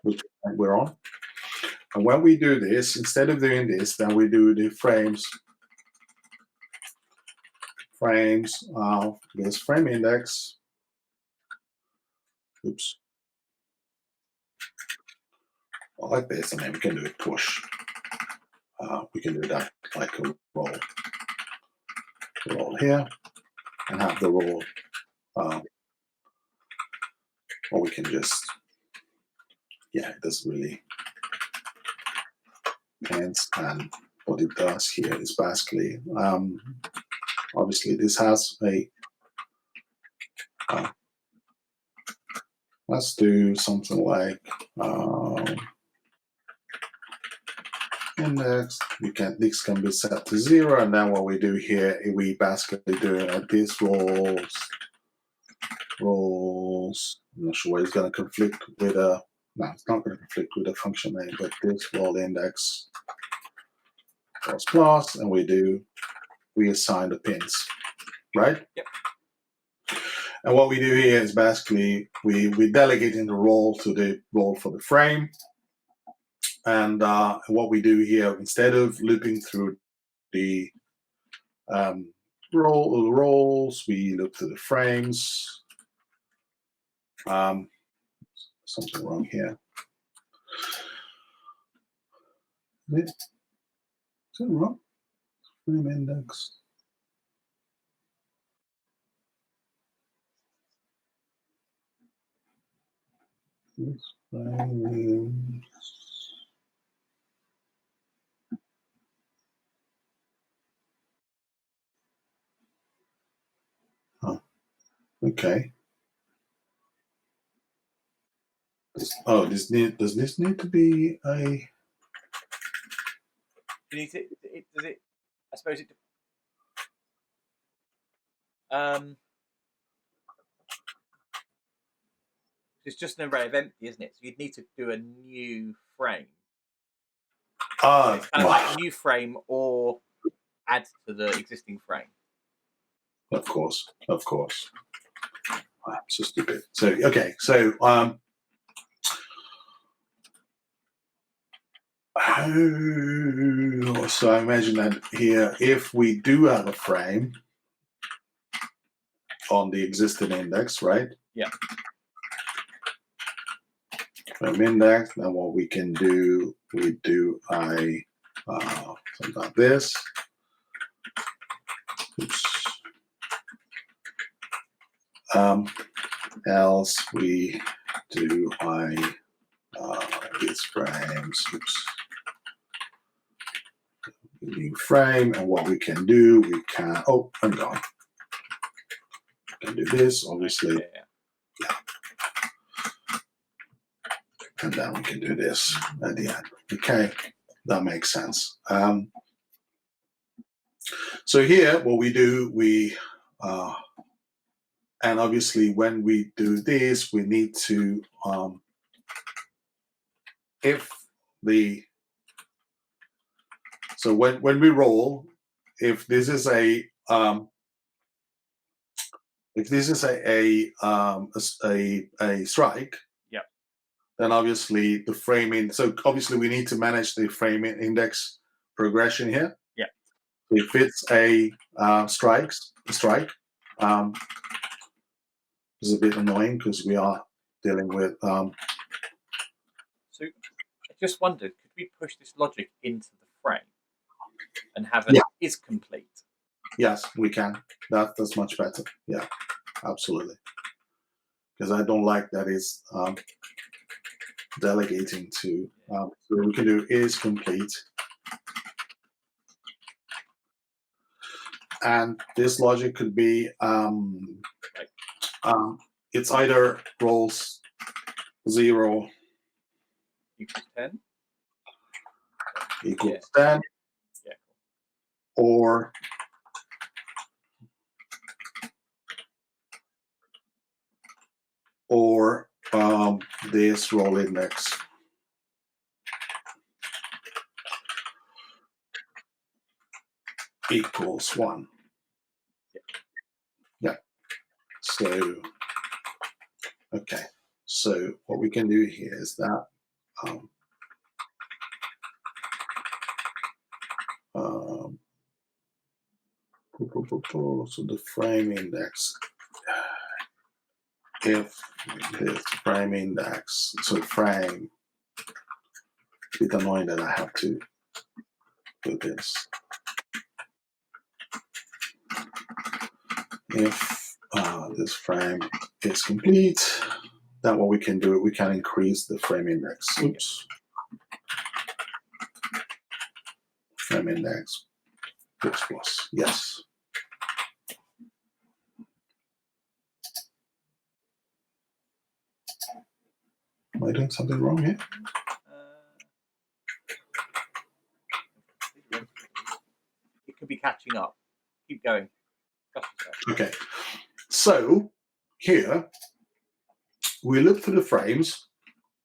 which we're on. And when we do this, instead of doing this, then we do the frames of this frame index. Oops. Like this, and then we can do a push. We can do that like a roll here, and have the roll, or we can just, it doesn't really depends. And what it does here is basically, obviously this has a, let's do something like index. This can be set to 0, and then what we do here, we basically do this roles. I'm not sure what it's going to conflict with a. No, it's not going to conflict with a function name, but this roll index plus, and we assign the pins, right? Yep. And what we do here is basically we delegate in the role to the role for the frame. And what we do here, instead of looping through the roles, we loop through the frames. Something wrong here. Is it wrong? Frame index. Oh, okay. Oh, does this need to be a? Does it? I suppose it. It's just an array of empty, isn't it? So you'd need to do a new frame. It's kind of like a new frame or add to the existing frame. Of course. Wow, so stupid. So okay, so so I imagine that here, if we do have a frame on the existing index, right? Yeah. Frame index, then what we can do, we do something like this. Oops. Else we do these frames. Oops. New frame, and what we can do, we can. Oh, I'm gone. We can do this, obviously. Yeah. And then we can do this at the end. Okay, that makes sense. So here, what we do, and obviously when we do this, we need to, so when we roll, if this is a strike, yeah, then obviously the framing. So obviously we need to manage the framing index progression here. Yeah. If it's a strike, is a bit annoying because we are dealing with. So I just wondered, could we push this logic into the frame and have an is complete? Yes, we can. That's much better. Yeah, absolutely. Because I don't like that is delegating to. So we can do is complete. And this logic could be it's either rolls 0 equals 10 equals 10, or this roll index equals 1. Yeah. So okay. So what we can do here is that so the frame index, if this frame index, so frame, it's a bit annoying that I have to do this. If this frame is complete, then what we can do, we can increase the frame index. Oops. Frame index plus. Yes. Am I doing something wrong here? It could be catching up. Keep going. Okay. So here we look through the frames,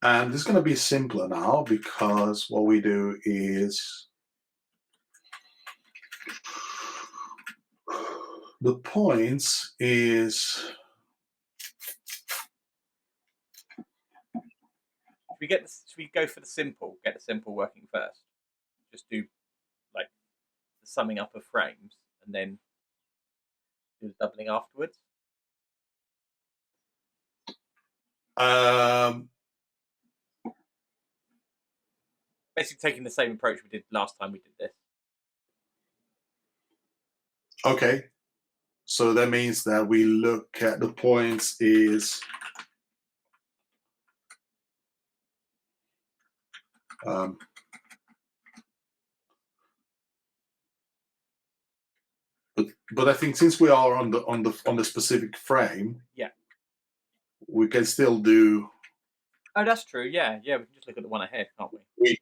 and this is going to be simpler now because what we do is the points is. Should we go for the simple? Get the simple working first. Just do like the summing up of frames, and then do the doubling afterwards. Basically, taking the same approach we did last time we did this. Okay, so that means that we look at the points is But I think since we are on the specific frame, Yeah. we can still do. Oh, that's true. Yeah, we can just look at the one ahead, can't we?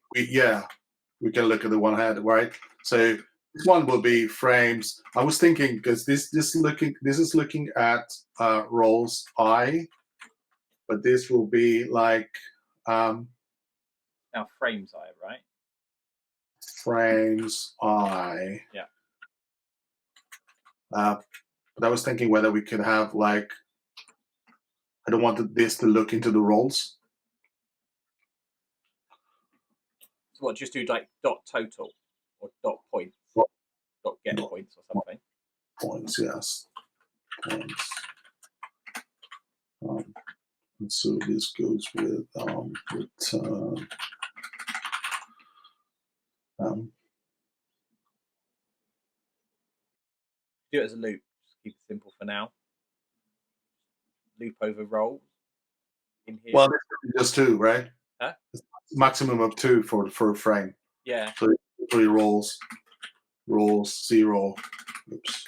We can look at the one ahead, right? So this one will be frames. I was thinking because this is looking at roles I, but this will be like Now frames I, right? frames I. Yeah. But I was thinking whether we could have like, I don't want this to look into the roles. So what? Just do like dot total or dot points, dot get points or something. Points, yes. Points. And so this goes with return. Do it as a loop. Just keep it simple for now. Loop over roles in here. Well, just 2, right? Huh? Maximum of 2 for a frame. Yeah. So 3 rolls 0. Oops.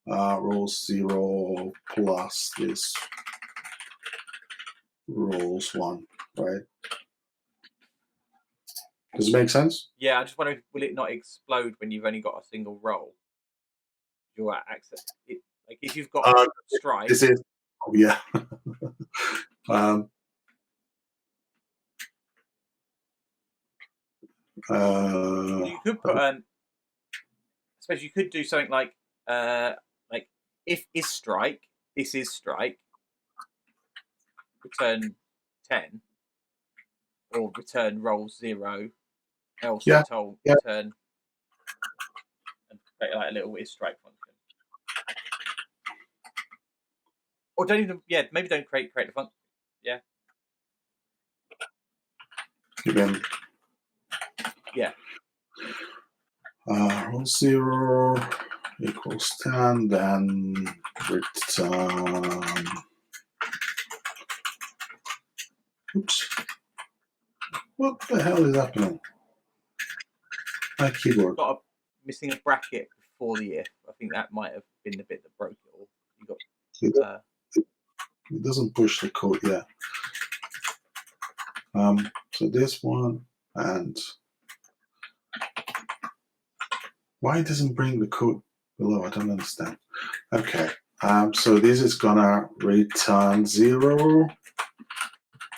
Rolls 0 plus this rolls 1, right? Does it make sense? Yeah, I just wonder, will it not explode when you've only got a single roll? Your access, like if you've got a strike. This is, yeah. You could put I suppose you could do something like if is strike, this is strike, return 10, or return roll 0, else return, and create like a little is strike function. Or don't even, maybe don't create the function. Yeah. Then, yeah. Roll 0 equals 10, then return. Oops. What the hell is happening? My keyboard. Got missing a bracket before the if. I think that might have been the bit that broke it all. You got. It doesn't push the code yet. So this one, and why it doesn't bring the code below? I don't understand. Okay. So this is gonna return 0.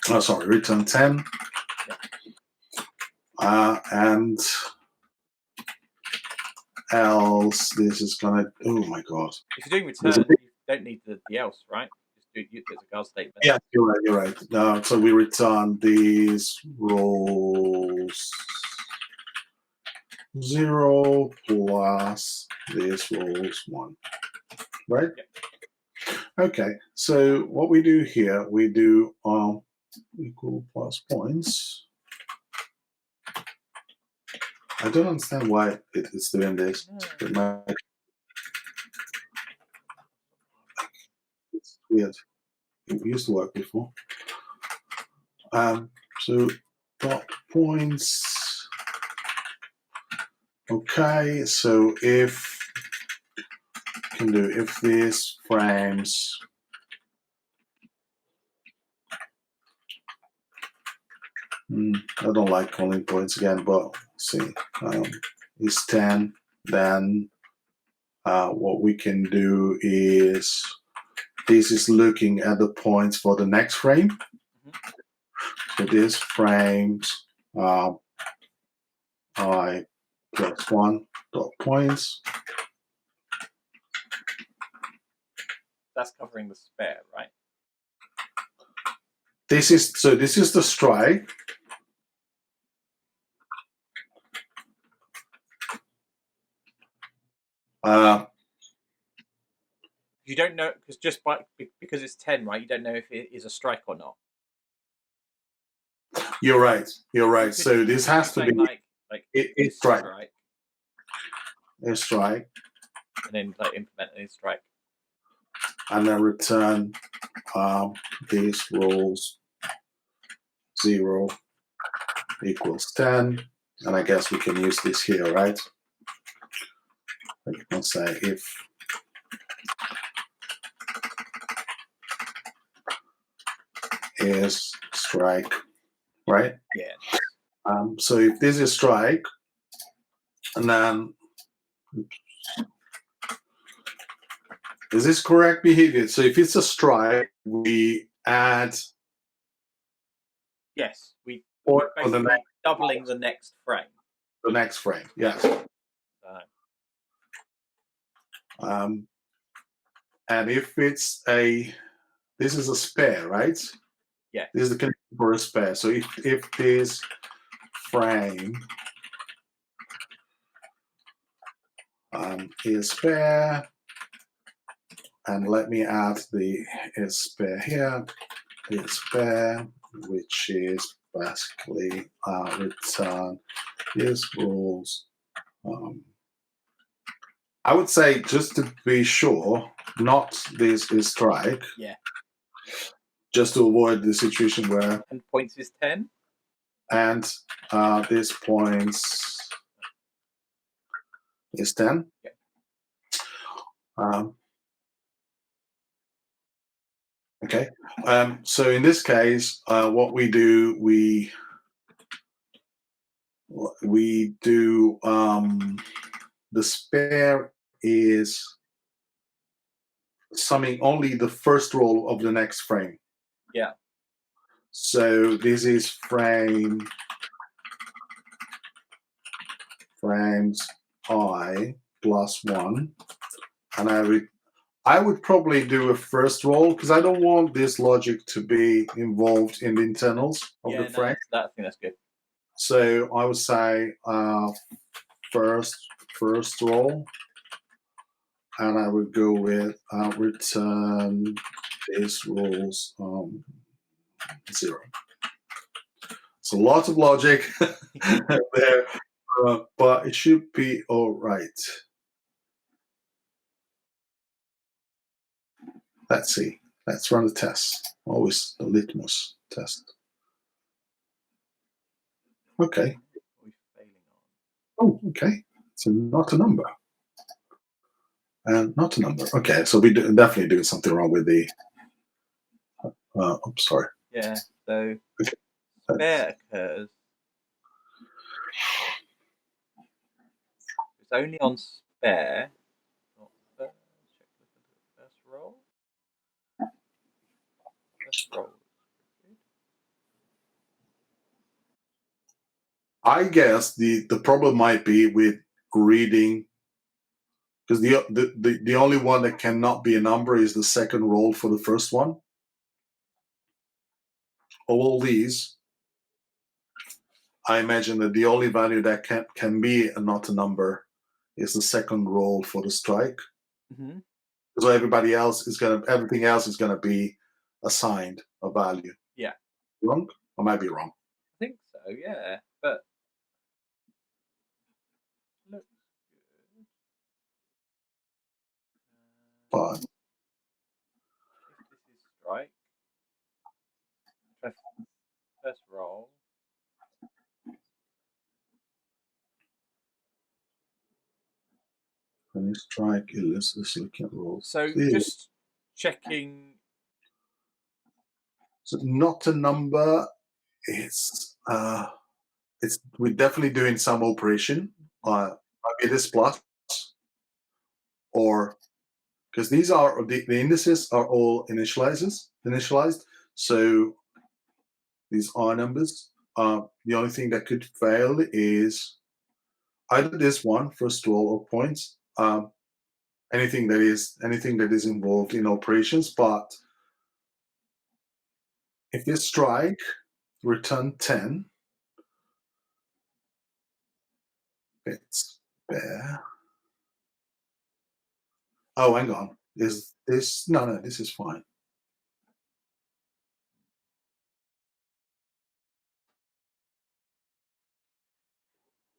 Oh, sorry, return 10. And else this is gonna. Oh my god. If you're doing return, you don't need the else, right? Just do it as a guard statement. Yeah, you're right. No, so we return these rows 0 plus this rolls 1, right? Yep. Okay, so what we do here, we do equal plus points. I don't understand why it's doing this. It's weird. It used to work before. So dot points. Okay, so if these frames I don't like calling points again, but let's see, is 10, then what we can do is this is looking at the points for the next frame. So this frames I plus 1 dot points. That's covering the spare, right? This is the strike. You don't know because it's 10, right? You don't know if it is a strike or not. You're right. So this has to be like it's strike. A strike. And then like implement a strike. And then return these rolls 0 equals 10, and I guess we can use this here, right? We can say if is strike, right? Yeah. So if this is strike, and then is this correct behavior? So if it's a strike, we add Yes, we or basically doubling the next frame. the next frame, yes. And if it's this is a spare, right? Yeah. This is the connection for a spare. So if this frame is spare, and let me add the is spare here, is spare, which is basically return is rules. I would say, just to be sure, not this is strike. Yeah. Just to avoid the situation where and points is 10, and this points is 10. Yeah. Okay. So in this case, what we do, we do the spare is summing only the first roll of the next frame. Yeah. So this is frames I plus 1, and I would probably do a first roll because I don't want this logic to be involved in the internals of the frame. I think that's good. So I would say first roll, and I would go with return base rolls 0. It's a lot of logic there, but it should be all right. Let's see. Let's run the test. Always the litmus test. Okay. Oh, okay. So not a number. And not a number. Okay, so we definitely doing something wrong with the. I'm sorry. Yeah. So spare occurs. It's only on spare. Not first. Check the first roll. First roll. I guess the problem might be with reading, because the only one that cannot be a number is the second roll for the first one. All these, I imagine that the only value that can be not a number is the second roll for the strike. Mm-hmm. So everything else is gonna be assigned a value. Yeah. Wrong? I might be wrong. I think so. Yeah, but looks good. But If this is strike, first roll. when you strike, it lists the second roll. So just checking. So not a number. It's we're definitely doing some operation. Maybe this plus, or because these are the indices are all initialized. So these are numbers. The only thing that could fail is either this one, first roll, or points. Anything that is involved in operations. But if this strike return 10, it's there. Oh, hang on. Is this no? This is fine.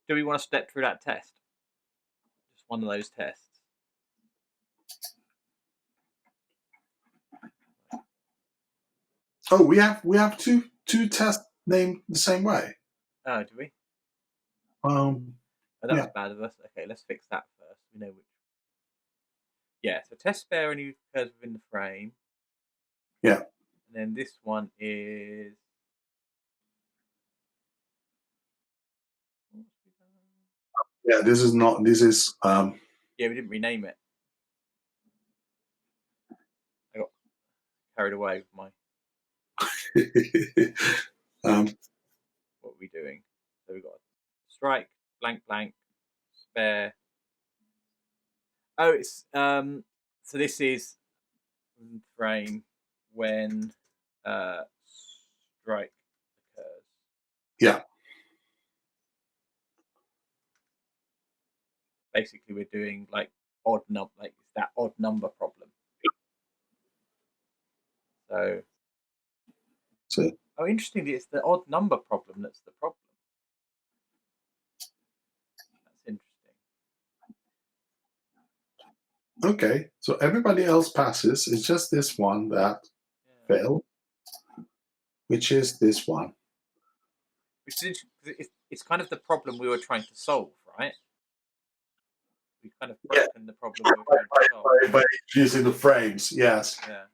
Do we want to step through that test? Just one of those tests. Oh, we have two tests named the same way. Oh, do we? Oh, That yeah. was bad of us. Okay, let's fix that first. We know which. Yeah, so test spare only occurs within the frame. Yeah. And then this one is. Yeah, this is not. This is. Yeah, we didn't rename it. I got carried away with my. What are we doing? So we've got strike, blank, blank, spare. Oh, it's so this is frame when strike occurs. Yeah. Basically, we're doing like odd number, like it's that odd number problem. So, oh, interestingly, it's the odd number problem that's the problem. That's interesting. Okay, so everybody else passes. It's just this one that failed, which is this one. Which is it's kind of the problem we were trying to solve, right? We've kind of broken the problem we were trying to solve. By using the frames, yes. Yeah.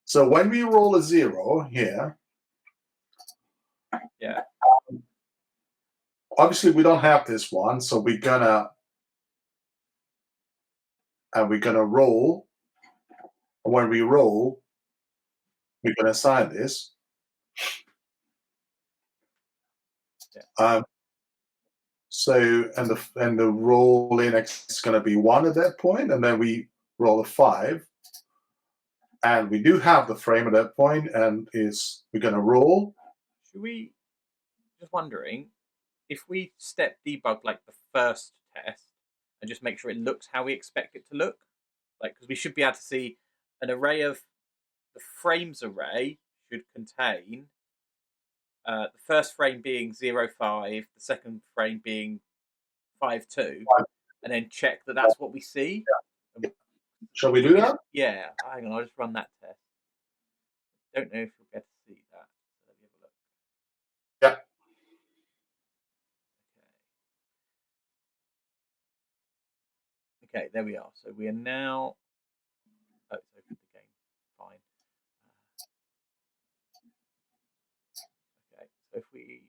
So when we roll a 0 here, yeah. Obviously we don't have this one, so we're gonna roll. And when we roll, we're gonna assign this. Yeah. So and the roll in X is going to be 1 at that point, and then we roll a 5, and we do have the frame at that point, and we're going to roll. Should we? Just wondering if we step debug like the first test and just make sure it looks how we expect it to look, like because we should be able to see an array of the frames array should contain the first frame being 0, 5, the second frame being 5, 2, and then check that that's what we see. Shall we do that? Yeah, hang on, I'll just run that test. Don't know if you'll get to see that. Let me have a look. Yeah. Okay, there we are. So we are now. Oh, it's opened the game. Fine. Okay, so if we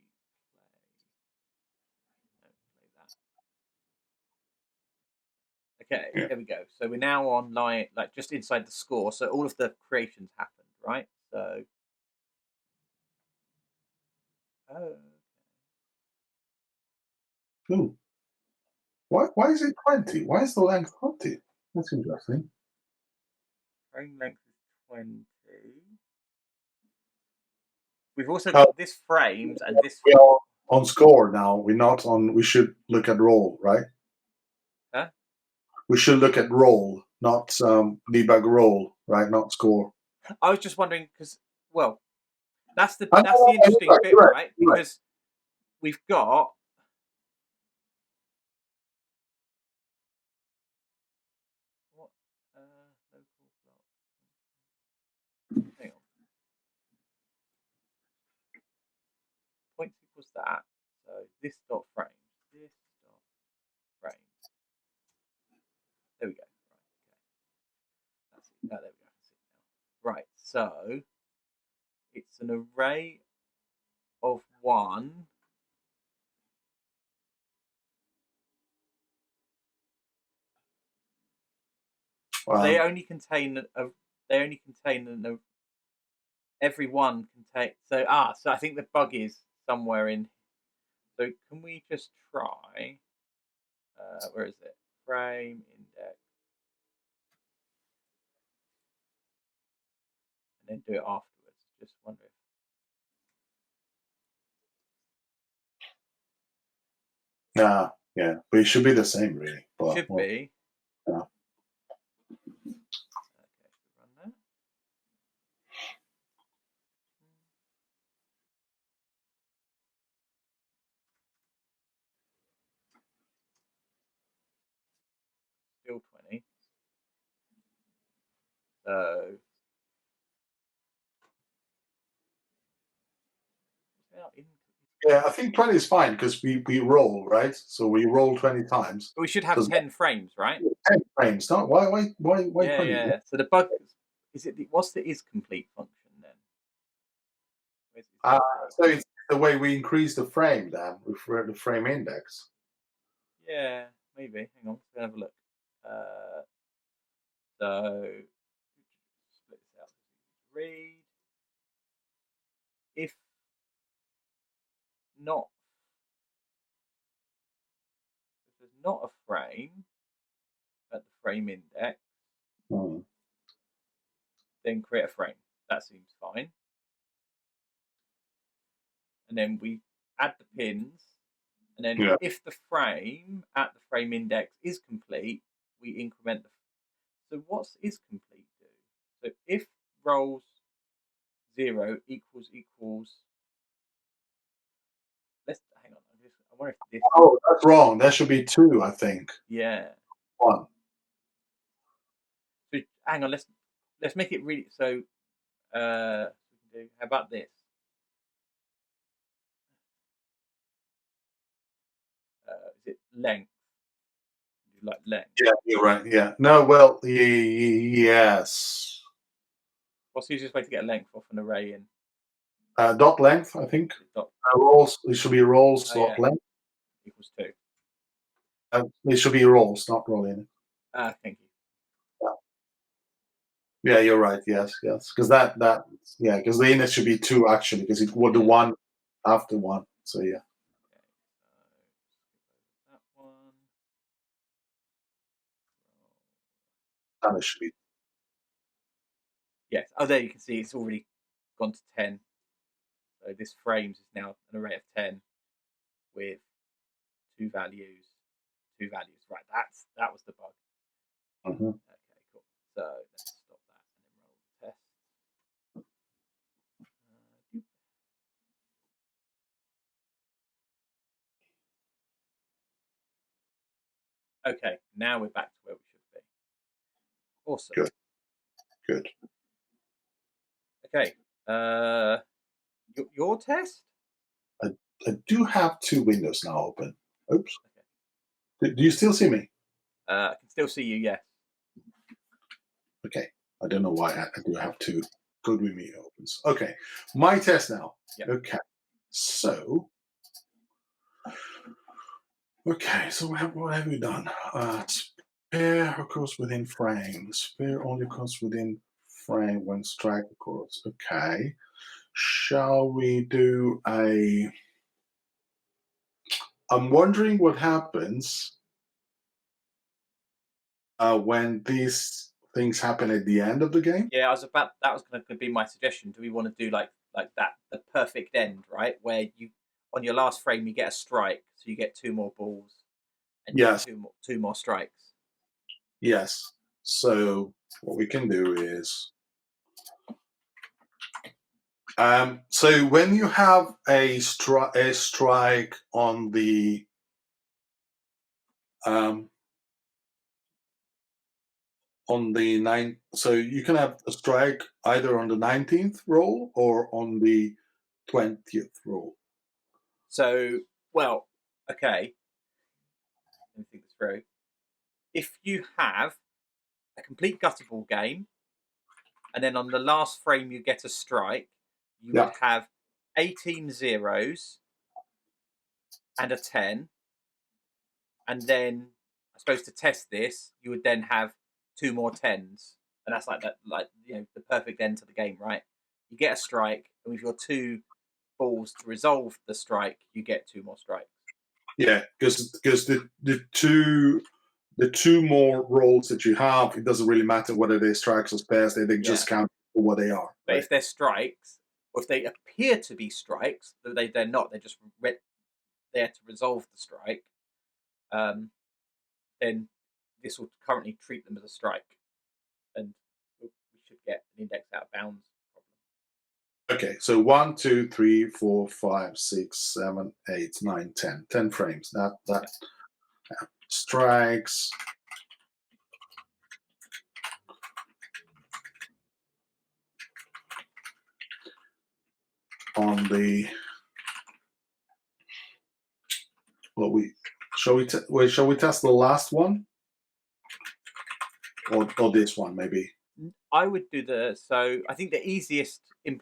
play that. Okay, there we go. So we're now on line, like just inside the score. So all of the creations happened, right? So. Oh. Ooh. Why is it 20? Why is the length 20? That's interesting. Frame length is 20. We've also got this frames and this. We are on score now. We're not on. We should look at roll, right? Huh? We should look at roll, not debug roll, right? Not score. I was just wondering because, well, that's the interesting bit, right? Because we've got. What? Local block. Hang on. Points equals that. So this dot frames. This dot frames. There we go. Right. Okay. That's it. Oh, there we go. That's it now. Right. So it's an array of 1. They only contain every one contain. So I think the bug is somewhere in. So can we just try? Where is it? Frame index, and then do it afterwards. Just wonder if. Yeah, but it should be the same, really. But, should be. Yeah. Okay, run that. Still 20. So. Yeah, I think 20 is fine because we roll, right? So we roll 20 times. But we should have So 10 frames, right? 10 frames. No, why Yeah, 20? yeah. So the bug is it what's the is complete function then? Where's is Uh, complete? so it's the way we increase the frame then with the frame index. Yeah, maybe. Hang on, let's have a look. So split this out. Read if not if there's not a frame at the frame index, Hmm. then create a frame. That seems fine. And then we add the pins, and then Yeah. if the frame at the frame index is complete, we increment the. So what's is complete do? So if rolls 0 equals. Let's hang on. I wonder if this. Oh, that's wrong. That should be 2, I think. Yeah. 1. So hang on. Let's make it really. So how about this? Is it length? You like length? Yeah, you're right. Yeah. No, well, yes. What's the easiest way to get a length off an array in? Dot length, I think. Dot. Rolls. It should be rolls Oh dot yeah, length. equals 2. It should be rolls, not rolling. Thank you. Yeah, you're right. Yes, yes. Because yeah, because the init should be 2 actually, because it would the Yeah. 1 after 1. So yeah, Okay, so that one. and it should be. Yes. Oh, there you can see it's already gone to 10. So this frames is now an array of 10 with two values. Two values. Right. That was the bug. Mhm. Okay, cool. So let's stop that and then run all the tests. Okay, now we're back to where we should be. Awesome. Good, good. Okay. Your test? I do have 2 windows now open. Oops. Do you still see me? I can still see you. Yes. Okay. I don't know why I do have 2 Code with me opens. Okay. My test now. Yep. Okay. So. Okay. So what have we done? Pair occurs within frames. Pair only occurs within frame when strike occurs. Okay. Shall we do a? I'm wondering what happens when these things happen at the end of the game. Yeah, that was going to be my suggestion. Do we want to do like that, the perfect end, right? Where you on your last frame you get a strike, so you get 2 more balls, and you Yes. get two more strikes. Yes. So what we can do is, so when you have a strike on the um, 9th, so you can have a strike either on the 19th roll or on the 20th roll. So, well, okay. Let me think this through. If you have a complete guttable game, and then on the last frame you get a strike, you Yeah. would have 18 zeros and a 10, and then I suppose to test this, you would then have 2 more 10s, and that's like the perfect end to the game, right? You get a strike, and with your 2 balls to resolve the strike, you get 2 more strikes. Yeah, because the two more rolls that you have, it doesn't really matter whether they're strikes or spares. They just count for what they are. But Right? if they're strikes, or if they appear to be strikes, though they're not, they're just there to resolve the strike, then this will currently treat them as a strike, and we should get an index out of bounds problem. Okay, so 1, 2, 3, 4, 5, 6, 7, 8, 9, 10. 10 frames. That strikes. On the Shall we test the last one, or this one maybe? I would do so I think the easiest thing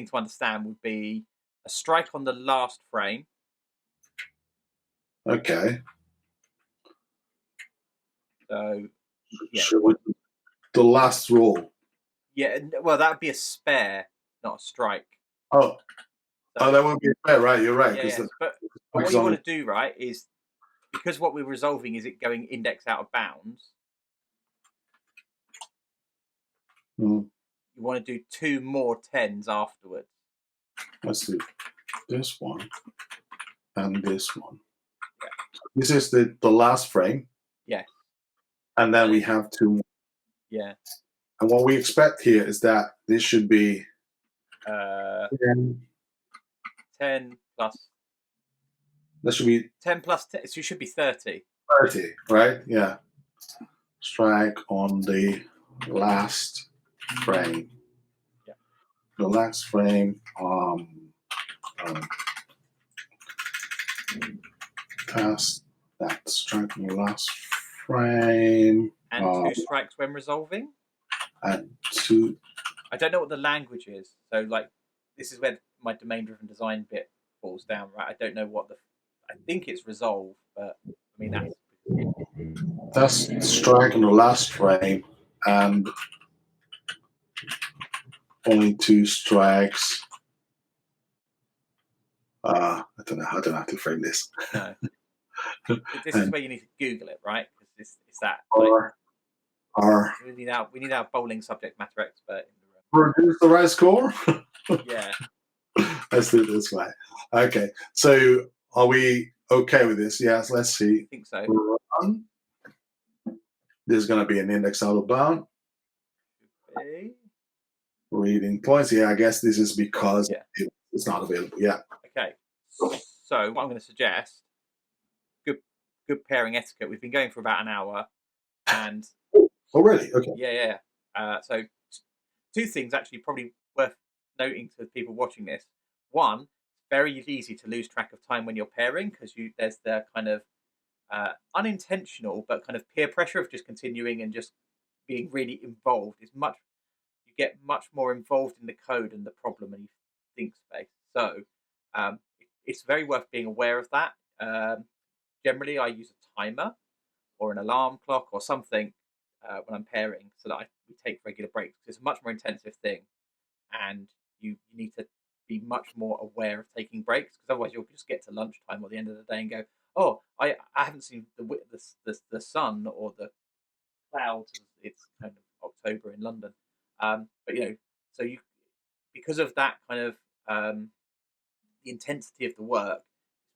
to understand would be a strike on the last frame. Okay. So yeah, Shall we the last roll? yeah. Well, that would be a spare, not a strike. Oh, So, that would be fair, right? You're right. yeah. But what you want to do, right, is because what we're resolving is it going index out of bounds. You want to do 2 more 10s afterwards. Let's do this one and this one. Yeah. This is the last frame. Yeah. And then we have 2 more. Yeah. And what we expect here is that this should be 10 plus. That should be 10 plus 10. So it should be 30. 30, right? Yeah. Strike on the last frame. Yeah. The last frame. Past that. Strike on the last frame. And 2 strikes when resolving. And 2. I don't know what the language is. So, like, this is where my domain-driven design bit falls down, right? I don't know what I think it's resolve, but I mean that's strike on the last frame, and only 2 strikes. I don't know how to frame this. No. This is where you need to Google it, right? Because it's that. We need our bowling subject matter expert in the room. Produce the right score. Yeah. Let's do it this way. Okay. So are we okay with this? Yes. Let's see. I think so. Run. There's going to be an index out of bound. Okay. Reading points. Yeah, I guess this is because it's not available. Yeah. Okay. So what I'm going to suggest, good pairing etiquette. We've been going for about an hour, and really? Okay. Yeah. So 2 things actually probably worth noting to people watching this. One, very easy to lose track of time when you're pairing because there's the kind of unintentional but kind of peer pressure of just continuing and just being really involved. You get much more involved in the code and the problem and you think space. So it's very worth being aware of that. Generally, I use a timer or an alarm clock or something when I'm pairing so that we take regular breaks. It's a much more intensive thing, and you need to be much more aware of taking breaks because otherwise you'll just get to lunchtime or the end of the day and go, oh, I haven't seen the sun or the clouds. It's kind of October in London, but so because of that kind of the intensity of the work,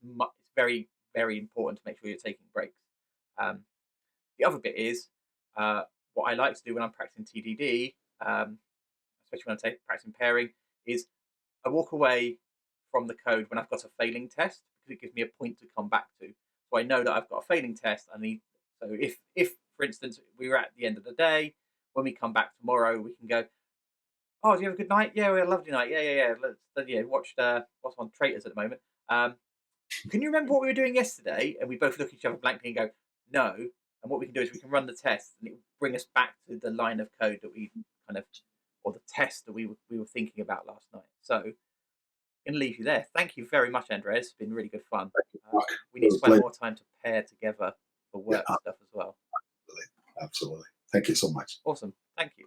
it's very, very important to make sure you're taking breaks. The other bit is what I like to do when I'm practicing TDD, especially when I'm practicing pairing, is I walk away from the code when I've got a failing test because it gives me a point to come back to. So I know that I've got a failing test. So if for instance we were at the end of the day, when we come back tomorrow, we can go, oh, do you have a good night? Yeah, we had a lovely night. Yeah. Let's watched what's on Traitors at the moment. Can you remember what we were doing yesterday? And we both look at each other blankly and go, no. And what we can do is we can run the test and it will bring us back to the line of code that we kind of, or the test that we were thinking about last night. So I'm going to leave you there. Thank you very much, Andrea. It's been really good fun. We need to spend more time to pair together for work stuff as well. Absolutely. Thank you so much. Awesome. Thank you.